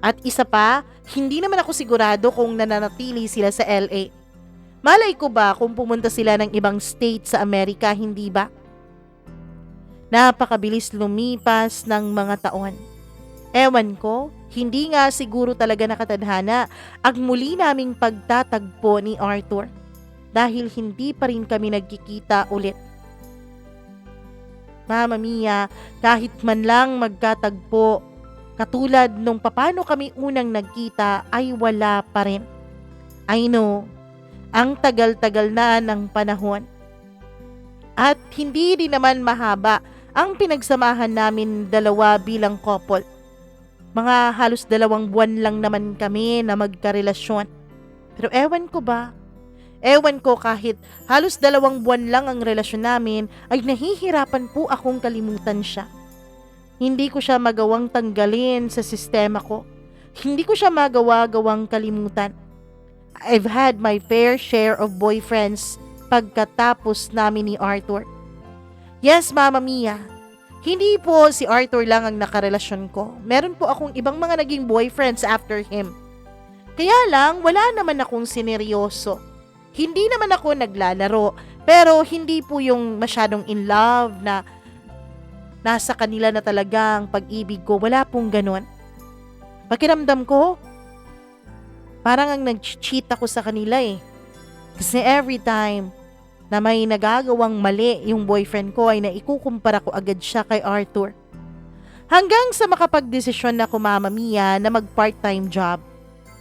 At isa pa, hindi naman ako sigurado kung nananatili sila sa LA. Malay ko ba kung pumunta sila ng ibang state sa Amerika, hindi ba? Napakabilis lumipas ng mga taon. Ewan ko, hindi nga siguro talaga nakatadhana ang muli naming pagtatagpo ni Arthur dahil hindi pa rin kami nagkikita ulit. Mama Mia, kahit man lang magkatagpo, katulad nung papano kami unang nagkita ay wala pa rin. I know, ang tagal-tagal na ng panahon. At hindi din naman mahaba ang pinagsamahan namin dalawa bilang couple. Mga halos 2 buwan lang naman kami na magkarelasyon. Pero ewan ko ba? Ewan ko kahit halos 2 buwan lang ang relasyon namin ay nahihirapan po akong kalimutan siya. Hindi ko siya magawang tanggalin sa sistema ko. Hindi ko siya magawang kalimutan. I've had my fair share of boyfriends pagkatapos namin ni Arthur. Yes, Mama Mia. Hindi po si Arthur lang ang nakarelasyon ko. Meron po akong ibang mga naging boyfriends after him. Kaya lang, wala naman akong sineryoso. Hindi naman ako naglalaro, pero hindi po yung masyadong in love na nasa kanila na talagang pag-ibig ko. Wala pong ganon. Pakiramdam ko, parang ang nag-cheat ako sa kanila eh. Kasi every time na may nagagawang mali yung boyfriend ko ay naikukumpara ko agad siya kay Arthur. Hanggang sa makapagdesisyon na ko, Mama Mia, na mag-part-time job.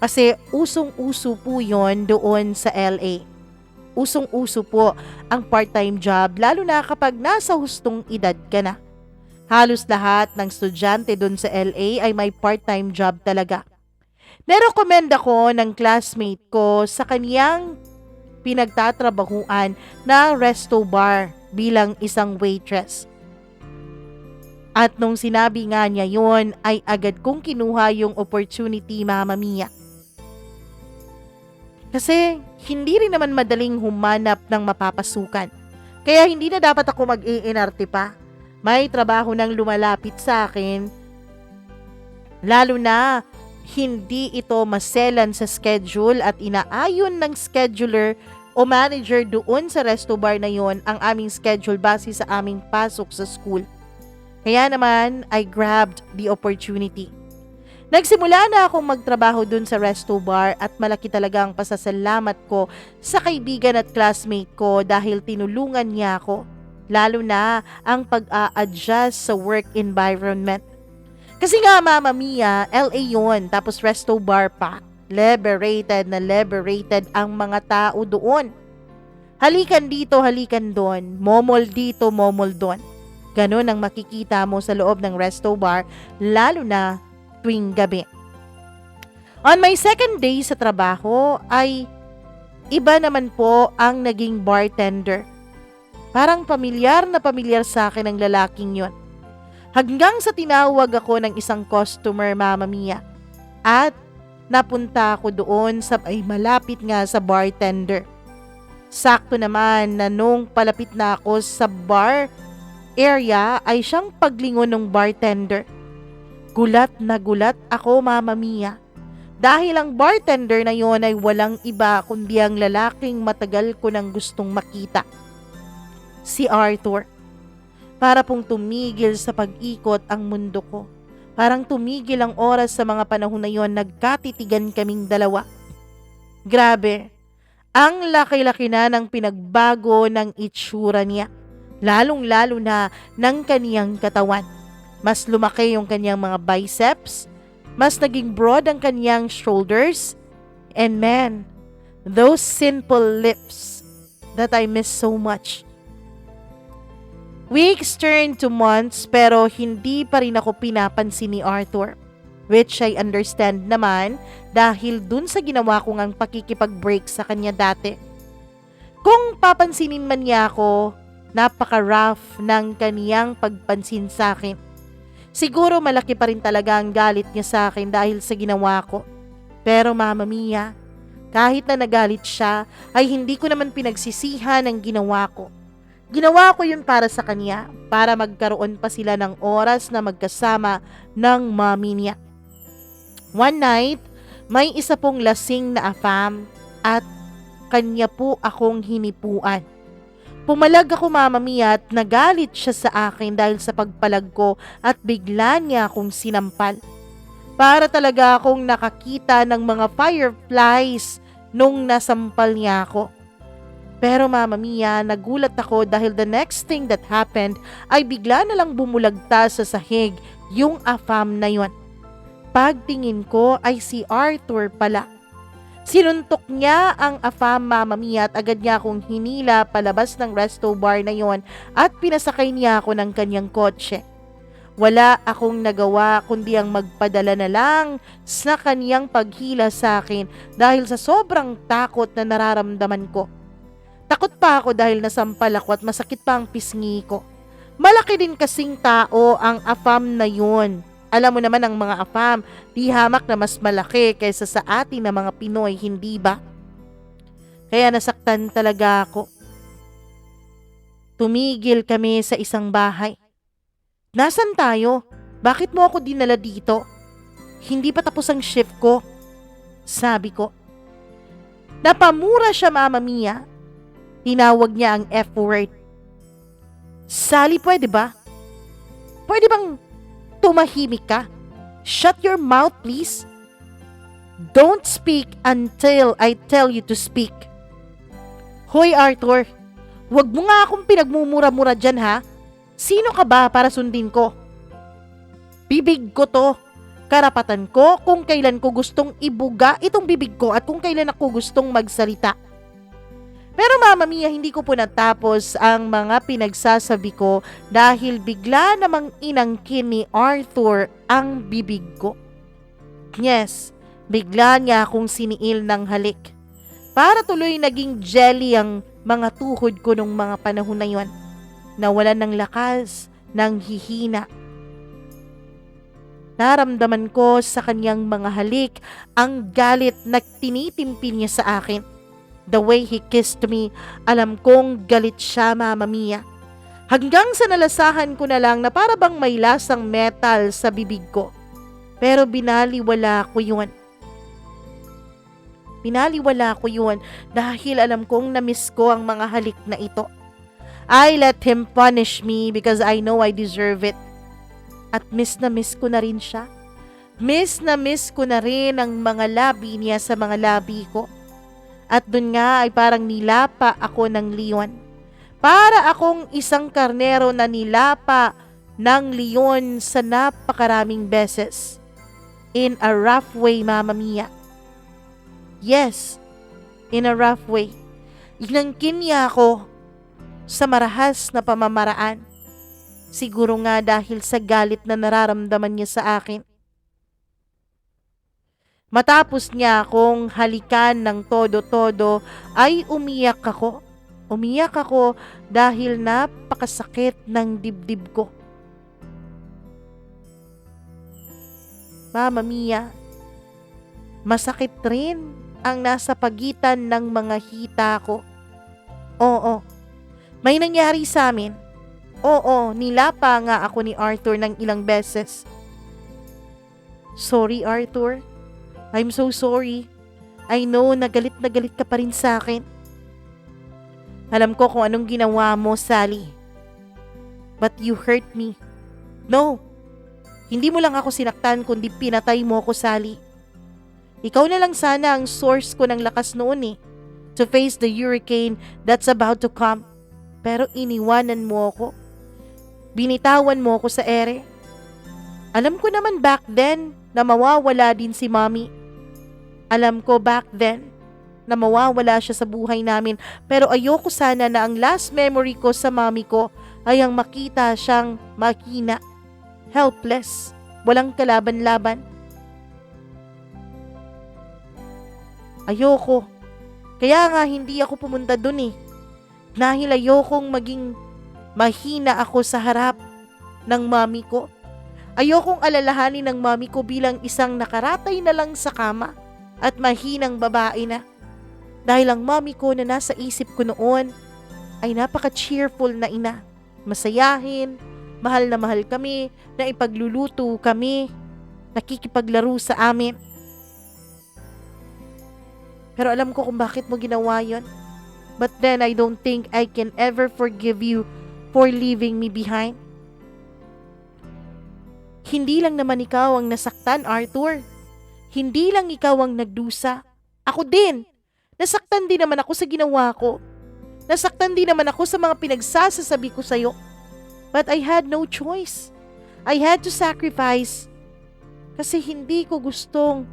Kasi usong-uso po yon doon sa LA. Usong-uso po ang part-time job lalo na kapag nasa hustong edad ka na. Halos lahat ng estudyante doon sa LA ay may part-time job talaga. Nirecommend ako ng classmate ko sa kaniyang pinagtatrabahuan na resto bar bilang isang waitress. At nung sinabi nga niya yon ay agad kong kinuha yung opportunity, Mama Mia. Kasi hindi rin naman madaling humanap ng mapapasukan. Kaya hindi na dapat ako mag-iinarte pa. May trabaho nang lumalapit sa akin. Lalo na hindi ito maselan sa schedule at inaayon ng scheduler o manager doon sa resto bar na yon ang aming schedule base sa aming pasok sa school. Kaya naman, I grabbed the opportunity. Nagsimula na akong magtrabaho dun sa resto bar at malaki talaga ang pasasalamat ko sa kaibigan at classmate ko dahil tinulungan niya ako. Lalo na ang pag-a-adjust sa work environment. Kasi nga Mama Mia, LA yun, tapos resto bar pa. Liberated na liberated ang mga tao doon. Halikan dito, halikan doon. Momol dito, momol doon. Ganon ang makikita mo sa loob ng resto bar, lalo na tuwing gabi. On my second day sa trabaho ay iba naman po ang naging bartender. Parang pamilyar na pamilyar sa akin ang lalaking yon. Hanggang sa tinawag ako ng isang customer, Mama Mia. At napunta ako doon sa ay malapit nga sa bartender. Sakto naman na nung palapit na ako sa bar area ay siyang paglingon ng bartender. Gulat na gulat ako, Mama Mia. Dahil ang bartender na yon ay walang iba kundi ang lalaking matagal ko nang gustong makita. Si Arthur. Para pong tumigil sa pag-ikot ang mundo ko. Parang tumigil ang oras sa mga panahon na yon, nagkatitigan kaming dalawa. Grabe, ang laki-laki na ng pinagbago ng itsura niya. Lalong-lalo na ng kaniyang katawan. Mas lumaki yung kanyang mga biceps, mas naging broad ang kanyang shoulders, and man, those simple lips that I miss so much. Weeks turned to months pero hindi pa rin ako pinapansin ni Arthur, which I understand naman dahil dun sa ginawa kong ang pakikipag-break sa kanya dati. Kung papansinin man niya ako, napaka-rough ng kaniyang pagpansin sa akin. Siguro malaki pa rin talaga ang galit niya sa akin dahil sa ginawa ko. Pero Mama Mia, kahit na nagalit siya, ay hindi ko naman pinagsisihan ang ginawa ko. Ginawa ko yun para sa kanya, para magkaroon pa sila ng oras na magkasama ng mommy niya. One night, may isa pong lasing na afam at kanya po akong hinipuan. Pumalag ako, Mama Mia, at nagalit siya sa akin dahil sa pagpalag ko at bigla niya akong sinampal. Para talaga akong nakakita ng mga fireflies nung nasampal niya ako. Pero Mama Mia, nagulat ako dahil the next thing that happened ay bigla na lang bumulagta sa sahig yung afam na yon. Pagtingin ko ay si Arthur pala. Sinuntok niya ang afam, Mama Mia, at agad niya akong hinila palabas ng resto bar na yon at pinasakay niya ako ng kanyang kotse. Wala akong nagawa kundi ang magpadala na lang sa kaniyang paghila sa akin dahil sa sobrang takot na nararamdaman ko. Takot pa ako dahil nasampal ako at masakit pa ang pisngi ko. Malaki din kasing tao ang afam na yon. Alam mo naman ang mga afam, di hamak na mas malaki kaysa sa atin na mga Pinoy, hindi ba? Kaya nasaktan talaga ako. Tumigil kami sa isang bahay. Nasaan tayo? Bakit mo ako dinala dito? Hindi pa tapos ang shift ko. Sabi ko. Napamura siya, Mama Mia. Tinawag niya ang F word. Sally, pwede ba? Pwede bang tumahimik ka? Shut your mouth, please. Don't speak until I tell you to speak. Hoy Arthur, wag mo nga akong pinagmumura-mura dyan ha. Sino ka ba para sundin ko? Bibig ko to. Karapatan ko kung kailan ko gustong ibuga itong bibig ko at kung kailan ako gustong magsalita. Pero Mama Mia, hindi ko po natapos ang mga pinagsasabi ko dahil bigla namang inangkin ni Arthur ang bibig ko. Yes, bigla niya akong siniil ng halik. Para tuloy naging jelly ang mga tuhod ko nung mga panahon na yon. Nawalan ng lakas, ng hihina. Naramdaman ko sa kanyang mga halik ang galit na tinitimpi niya sa akin. The way he kissed me, alam kong galit siya, Mama Mia. Hanggang sa nalasahan ko na lang na para bang may lasang metal sa bibig ko. Pero binaliwala ko yun. Binaliwala ko yun dahil alam kong na-miss ko ang mga halik na ito. I let him punish me because I know I deserve it. At miss na miss ko na rin siya. Miss na miss ko na rin ang mga labi niya sa mga labi ko. At dun nga ay parang nilapa ako ng leon. Para akong isang karnero na nilapa ng leon sa napakaraming beses. In a rough way, Mama Mia. Yes, in a rough way. Inangkin niya ako sa marahas na pamamaraan. Siguro nga dahil sa galit na nararamdaman niya sa akin. Matapos niya akong halikan ng todo-todo ay umiyak ako. Umiyak ako dahil napakasakit ng dibdib ko. Mama Mia, masakit rin ang nasa pagitan ng mga hita ko. Oo, may nangyari sa amin. Oo, nilapa nga ako ni Arthur ng ilang beses. Sorry, Arthur. I'm so sorry. I know na galit ka pa rin sa akin. Alam ko kung anong ginawa mo, Sally. But you hurt me. No, hindi mo lang ako sinaktan kundi pinatay mo ako, Sally. Ikaw na lang sana ang source ko ng lakas noon to face the hurricane that's about to come. Pero iniwanan mo ako. Binitawan mo ako sa ere. Alam ko naman back then na mawawala din si Mommy. Alam ko back then na mawawala siya sa buhay namin, pero ayoko sana na ang last memory ko sa Mommy ko ay ang makita siyang mahina, helpless, walang kalaban-laban. Ayoko. Kaya nga hindi ako pumunta dun Dahil ayokong maging mahina ako sa harap ng Mommy ko. Ayokong alalahanin ng Mommy ko bilang isang nakaratay na lang sa kama at mahinang babae na. Dahil ang Mommy ko na nasa isip ko noon ay napaka-cheerful na ina. Masayahin, mahal na mahal kami, na ipagluluto kami, nakikipaglaro sa amin. Pero alam ko kung bakit mo ginawa yon. But then I don't think I can ever forgive you for leaving me behind. Hindi lang naman ikaw ang nasaktan, Arthur. Hindi lang ikaw ang nagdusa. Ako din. Nasaktan din naman ako sa ginawa ko. Nasaktan din naman ako sa mga pinagsasasabi ko sa'yo. But I had no choice. I had to sacrifice. Kasi hindi ko gustong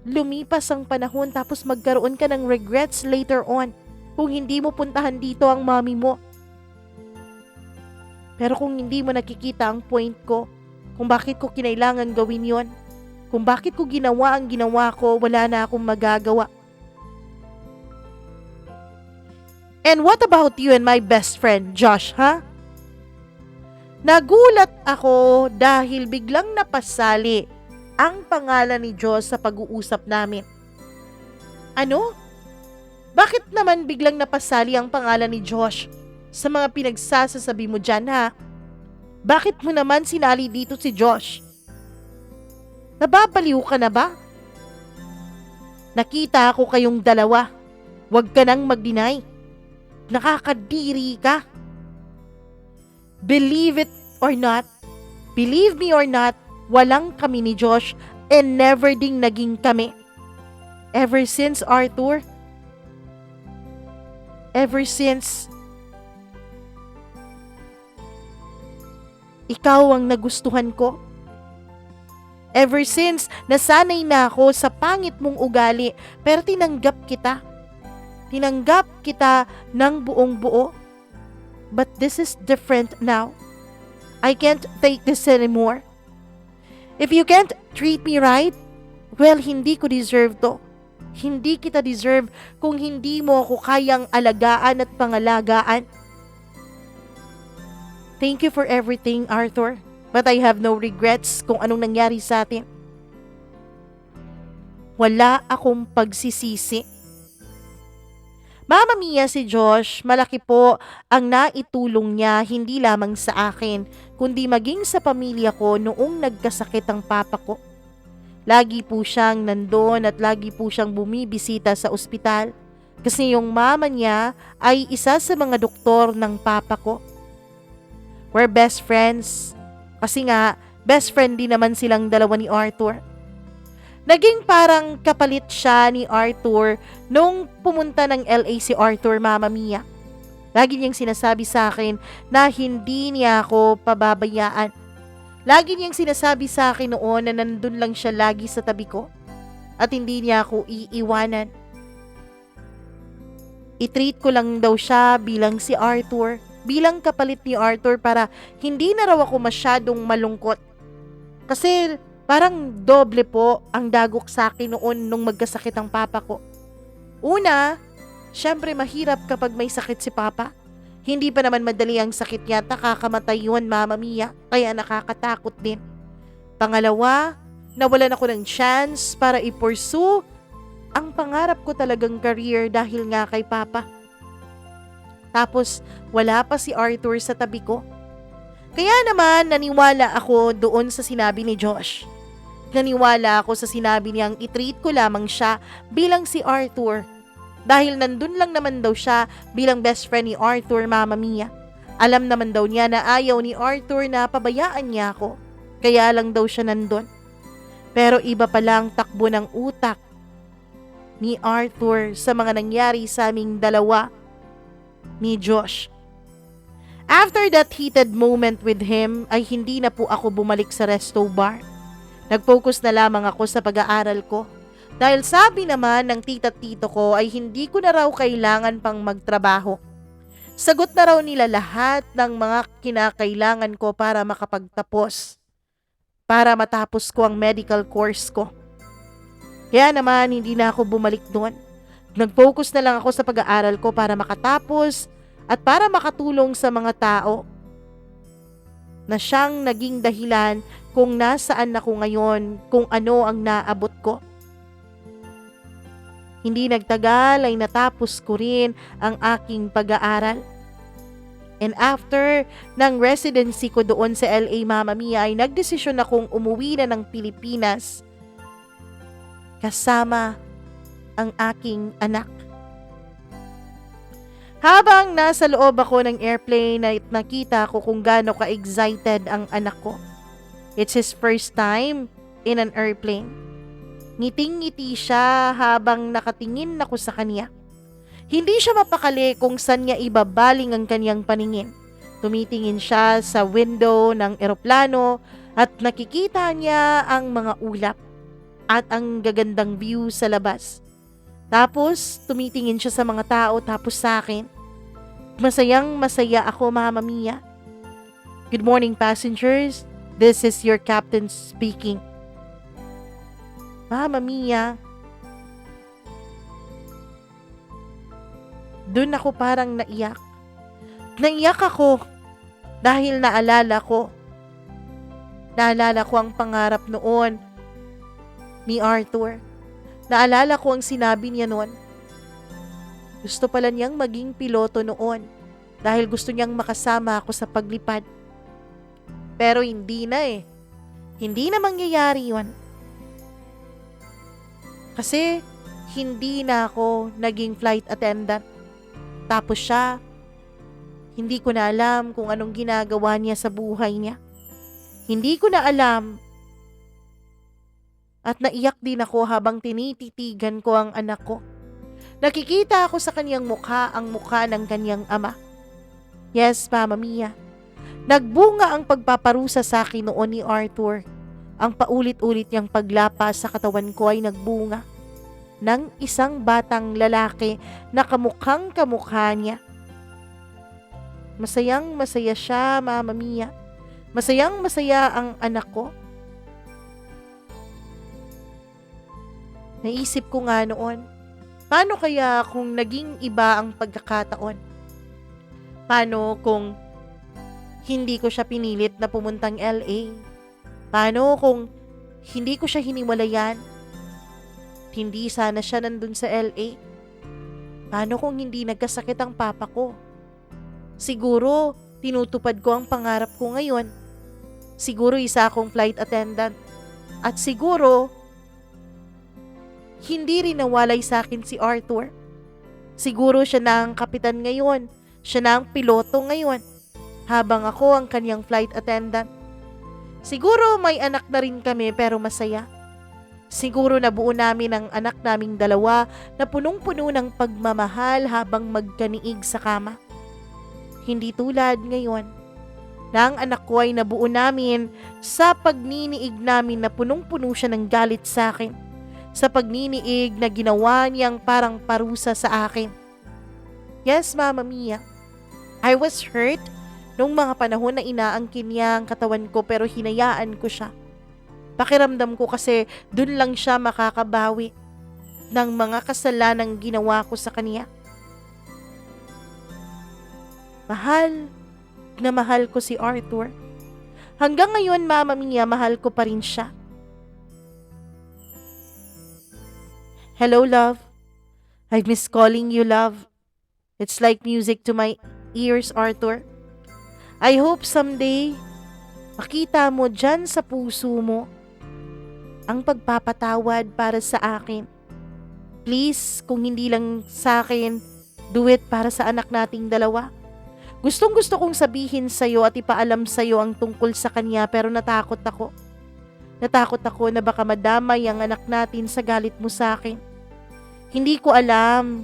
lumipas ang panahon tapos magkaroon ka ng regrets later on kung hindi mo puntahan dito ang Mommy mo. Pero kung hindi mo nakikita ang point ko, kung bakit ko kinailangan gawin yon, kung bakit ko ginawa ang ginawa ko, wala na akong magagawa. And what about you and my best friend, Josh, ha? Nagulat ako dahil biglang napasali ang pangalan ni Diyos sa pag-uusap namin. Ano? Bakit naman biglang napasali ang pangalan ni Josh sa mga pinagsasasabi mo dyan, ha? Bakit mo naman sinali dito si Josh? Nababaliw ka na ba? Nakita ako kayong dalawa. Huwag ka nang mag-deny. Nakakadiri ka. Believe it or not, believe me or not, walang kami ni Josh and never ding naging kami. Ever since, Arthur, ever since, ikaw ang nagustuhan ko. Ever since, nasanay na ako sa pangit mong ugali, pero tinanggap kita. Tinanggap kita ng buong buo. But this is different now. I can't take this anymore. If you can't treat me right, well, hindi ko deserve to. Hindi kita deserve kung hindi mo ako kayang alagaan at pangalagaan. Thank you for everything, Arthur. But I have no regrets kung anong nangyari sa atin. Wala akong pagsisisi. Mama Mia, si Josh, malaki po ang naitulong niya hindi lamang sa akin, kundi maging sa pamilya ko noong nagkasakit ang papa ko. Lagi po siyang nandun at lagi po siyang bumibisita sa ospital kasi yung mama niya ay isa sa mga doktor ng papa ko. We're best friends kasi nga Best friend din naman silang dalawa ni Arthur. Naging parang kapalit siya ni Arthur nung pumunta ng LA si Arthur, Mama Mia. Lagi niyang sinasabi sa akin na hindi niya ako pababayaan. Lagi niyang sinasabi sa akin noon na nandun lang siya lagi sa tabi ko at hindi niya ako iiwanan. I-treat ko lang daw siya bilang si Arthur, bilang kapalit ni Arthur para hindi na raw ako masyadong malungkot. Kasi parang doble po ang dagok sa akin noon nung magkasakit ang papa ko. Una, syempre mahirap kapag may sakit si papa. Hindi pa naman madali ang sakit niya at nakakamatay yun, Mama Mia, kaya nakakatakot din. Pangalawa, nawalan ako ng chance para i-pursue ang pangarap ko talagang career dahil nga kay papa. Tapos wala pa si Arthur sa tabi ko. Kaya naman naniwala ako doon sa sinabi ni Josh. Naniwala ako sa sinabi niyang i-treat ko lamang siya bilang si Arthur. Dahil nandun lang naman daw siya bilang best friend ni Arthur, Mama Mia. Alam naman daw niya na ayaw ni Arthur na pabayaan niya ako. Kaya lang daw siya nandun. Pero iba pala ang takbo ng utak ni Arthur sa mga nangyari sa aming dalawa ni Josh. After that heated moment with him ay hindi na po ako bumalik sa resto bar. Nag-focus na lamang ako sa pag-aaral ko. Dahil sabi naman ng tita-tito ko ay hindi ko na raw kailangan pang magtrabaho. Sagot na raw nila lahat ng mga kinakailangan ko para makapagtapos. Para matapos ko ang medical course ko. Kaya naman hindi na ako bumalik doon. Nag-focus na lang ako sa pag-aaral ko para makatapos at para makatulong sa mga tao na siyang naging dahilan kung nasaan ako ngayon, kung ano ang naabot ko. Hindi nagtagal ay natapos ko rin ang aking pag-aaral. And after ng residency ko doon sa LA, Mama Mia, ay nagdesisyon akong umuwi na ng Pilipinas kasama ang aking anak. Habang nasa loob ako ng airplane ay nakita ko kung gaano ka-excited ang anak ko. It's his first time in an airplane. Ngiting-ngiti siya habang nakatingin ako sa kanya. Hindi siya mapakali kung saan niya ibabaling ang kanyang paningin. Tumitingin siya sa window ng eroplano at nakikita niya ang mga ulap at ang gagandang view sa labas. Tapos, tumitingin siya sa mga tao tapos sa akin. Masayang masaya ako, Mama Mia. Good morning, passengers. This is your captain speaking. Mama Mia. Doon ako parang naiyak. Naiyak ako dahil naalala ko. Naalala ko ang pangarap noon ni Arthur. Naalala ko ang sinabi niya noon. Gusto pala niyang maging piloto noon dahil gusto niyang makasama ako sa paglipad. Pero hindi na eh. Hindi na mangyayari yun. Kasi hindi na ako naging flight attendant. Tapos siya, hindi ko na alam kung anong ginagawa niya sa buhay niya. Hindi ko na alam. At naiyak din ako habang tinititigan ko ang anak ko. Nakikita ako sa kanyang mukha ang mukha ng kanyang ama. Yes, Mama Mia. Nagbunga ang pagpaparusa sa akin noon ni Arthur. Ang paulit-ulit niyang paglapas sa katawan ko ay nagbunga ng isang batang lalaki na kamukhang kamukha niya. Masayang masaya siya, Mama Mia. Masayang masaya ang anak ko. Naisip ko nga noon, paano kaya kung naging iba ang pagkakataon? Paano kung hindi ko siya pinilit na pumuntang LA? Paano kung hindi ko siya hiniwalayan? Hindi sana siya nandun sa LA? Paano kung hindi nagkasakit ang papa ko? Siguro, tinutupad ko ang pangarap ko ngayon. Siguro isa akong flight attendant. At siguro, hindi rin nawalay sa akin si Arthur. Siguro siya na ang kapitan ngayon. Siya na ang piloto ngayon. Habang ako ang kanyang flight attendant. Siguro may anak na rin kami pero masaya. Siguro nabuo namin ang anak naming dalawa na punong-puno ng pagmamahal habang magkaniig sa kama. Hindi tulad ngayon na ang anak ko ay nabuo namin sa pagniniig namin na punong-puno siya ng galit sa akin. Sa pagniniig na ginawa niyang parang parusa sa akin. Yes, Mama Mia. I was hurt nung mga panahon na inaangkin niya ang katawan ko pero hinayaan ko siya. Pakiramdam ko kasi dun lang siya makakabawi ng mga kasalanang ginawa ko sa kanya. Mahal na mahal ko si Arthur. Hanggang ngayon, Mama Mia, mahal ko pa rin siya. Hello, love. I miss calling you love. It's like music to my ears, Arthur. I hope someday makita mo dyan sa puso mo ang pagpapatawad para sa akin. Please, kung hindi lang sa akin, do it para sa anak nating dalawa. Gustong-gusto kong sabihin sa'yo at ipaalam sa'yo ang tungkol sa kanya pero natakot ako. Natakot ako na baka madamay ang anak natin sa galit mo sa akin. Hindi ko alam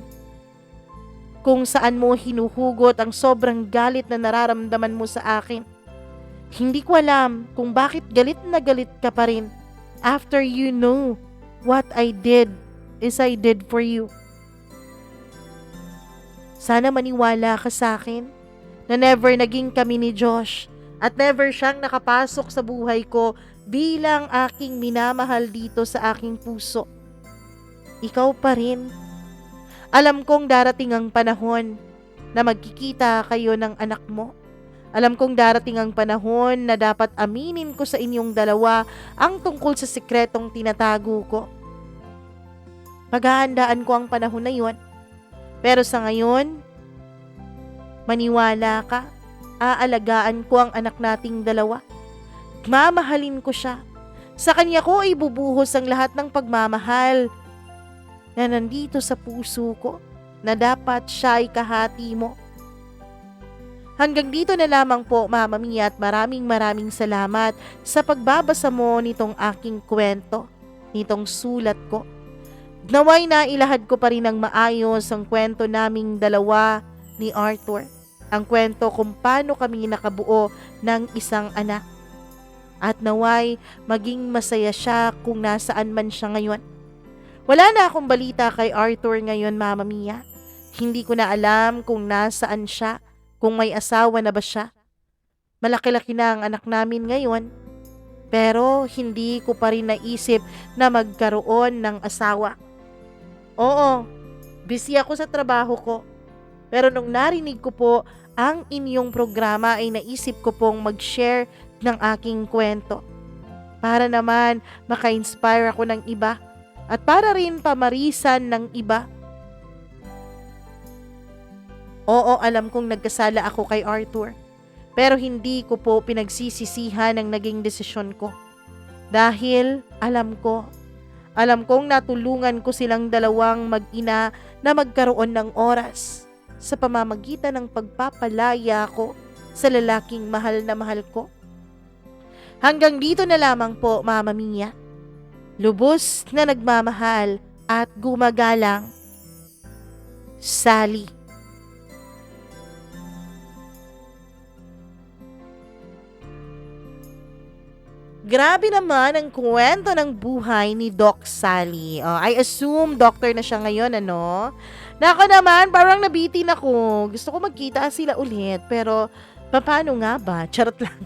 kung saan mo hinuhugot ang sobrang galit na nararamdaman mo sa akin. Hindi ko alam kung bakit galit na galit ka pa rin after you know what I did for you. Sana maniwala ka sa akin na never naging kami ni Josh at never siyang nakapasok sa buhay ko bilang aking minamahal dito sa aking puso. Ikaw pa rin. Alam kong darating ang panahon na magkikita kayo ng anak mo. Alam kong darating ang panahon na dapat aminin ko sa inyong dalawa ang tungkol sa sikretong tinatago ko. Paghahandaan ko ang panahon na yon. Pero sa ngayon, maniwala ka, aalagaan ko ang anak nating dalawa. Mamahalin ko siya. Sa kanya ko ay bubuhos ang lahat ng pagmamahal na nandito sa puso ko na dapat siya ay kahati mo. Hanggang dito na lamang po, Mama Mia, at maraming salamat sa pagbabasa mo nitong aking kwento, nitong sulat ko. Naway na ilahad ko pa rin ng maayos ang kwento naming dalawa ni Arthur. Ang kwento kung paano kami nakabuo ng isang anak. At naway maging masaya siya kung nasaan man siya ngayon. Wala na akong balita kay Arthur ngayon, Mama Mia. Hindi ko na alam kung nasaan siya. Kung may asawa na ba siya. Malaki-laki na ang anak namin ngayon. Pero hindi ko pa rin naisip na magkaroon ng asawa. Oo, busy ako sa trabaho ko. Pero nung narinig ko po ang inyong programa ay naisip ko pong mag-share ng aking kwento. Para naman maka-inspire ako ng iba at para rin pamarisan ng iba. Oo, alam kong nagkasala ako kay Arthur. Pero hindi ko po pinagsisisihan ang naging desisyon ko. Dahil alam kong natulungan ko silang dalawang mag-ina na magkaroon ng oras sa pamamagitan ng pagpapalaya ko sa lalaking mahal na mahal ko. Hanggang dito na lamang po, Mama Mia. Lubos na nagmamahal at gumagalang, Sally. Grabe naman ang kwento ng buhay ni Doc Sally. I assume doctor na siya ngayon, ano? Nako naman, parang nabitin ako. Gusto ko magkita sila ulit, pero paano nga ba? Charot lang.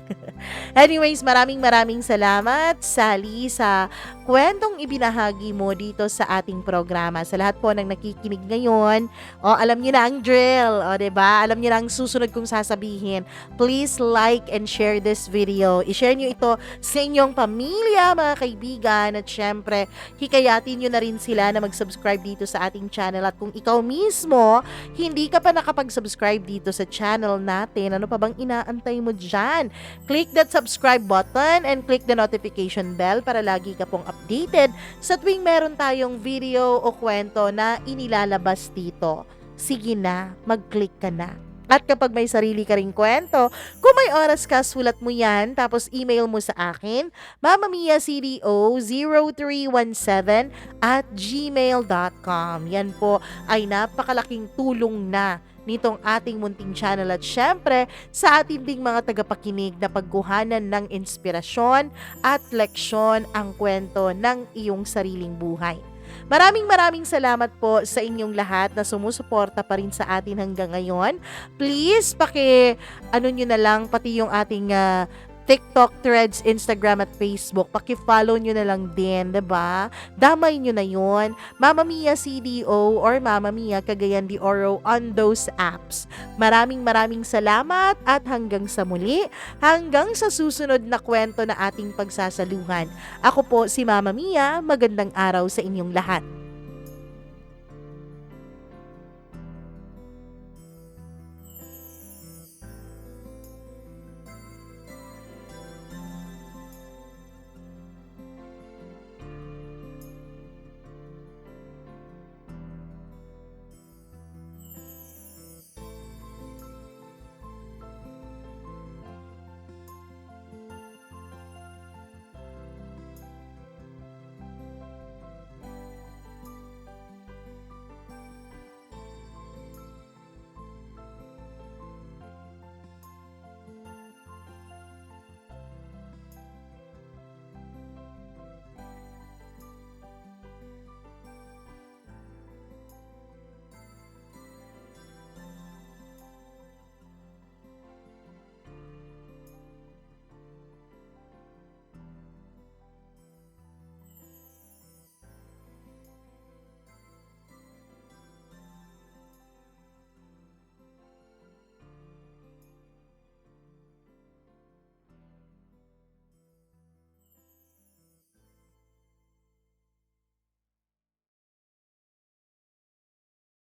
Anyways, maraming salamat, Sally, sa kwentong ibinahagi mo dito sa ating programa. Sa lahat po ng nakikinig ngayon, alam niyo na ang drill, diba? Alam niyo na ang susunod kong sasabihin. Please like and share this video. I-share niyo ito sa inyong pamilya, mga kaibigan, at syempre, hikayatin niyo na rin sila na mag-subscribe dito sa ating channel. At kung ikaw mismo, hindi ka pa nakapag-subscribe dito sa channel natin, ano pa bang inaantay mo dyan? Click that subscribe button and click the notification bell para lagi ka pong updated sa tuwing meron tayong video o kwento na inilalabas dito. Sige na, mag-click ka na. At kapag may sarili ka ring kwento, kung may oras ka, sulat mo yan, tapos email mo sa akin, mamamiacdo0317@gmail.com. Yan po ay napakalaking tulong na nitong ating munting channel at syempre sa ating ding mga tagapakinig na pagkuhanan ng inspirasyon at leksyon ang kwento ng iyong sariling buhay. Maraming salamat po sa inyong lahat na sumusuporta pa rin sa atin hanggang ngayon. Please, nyo na lang pati yung ating TikTok, Threads, Instagram at Facebook. Paki-follow nyo na lang din, 'di ba? Damay nyo na yon. Mama Mia CDO or Mama Mia Cagayan de Oro on those apps. Maraming salamat at hanggang sa muli, hanggang sa susunod na kwento na ating pagsasaluhan. Ako po si Mama Mia, magandang araw sa inyong lahat.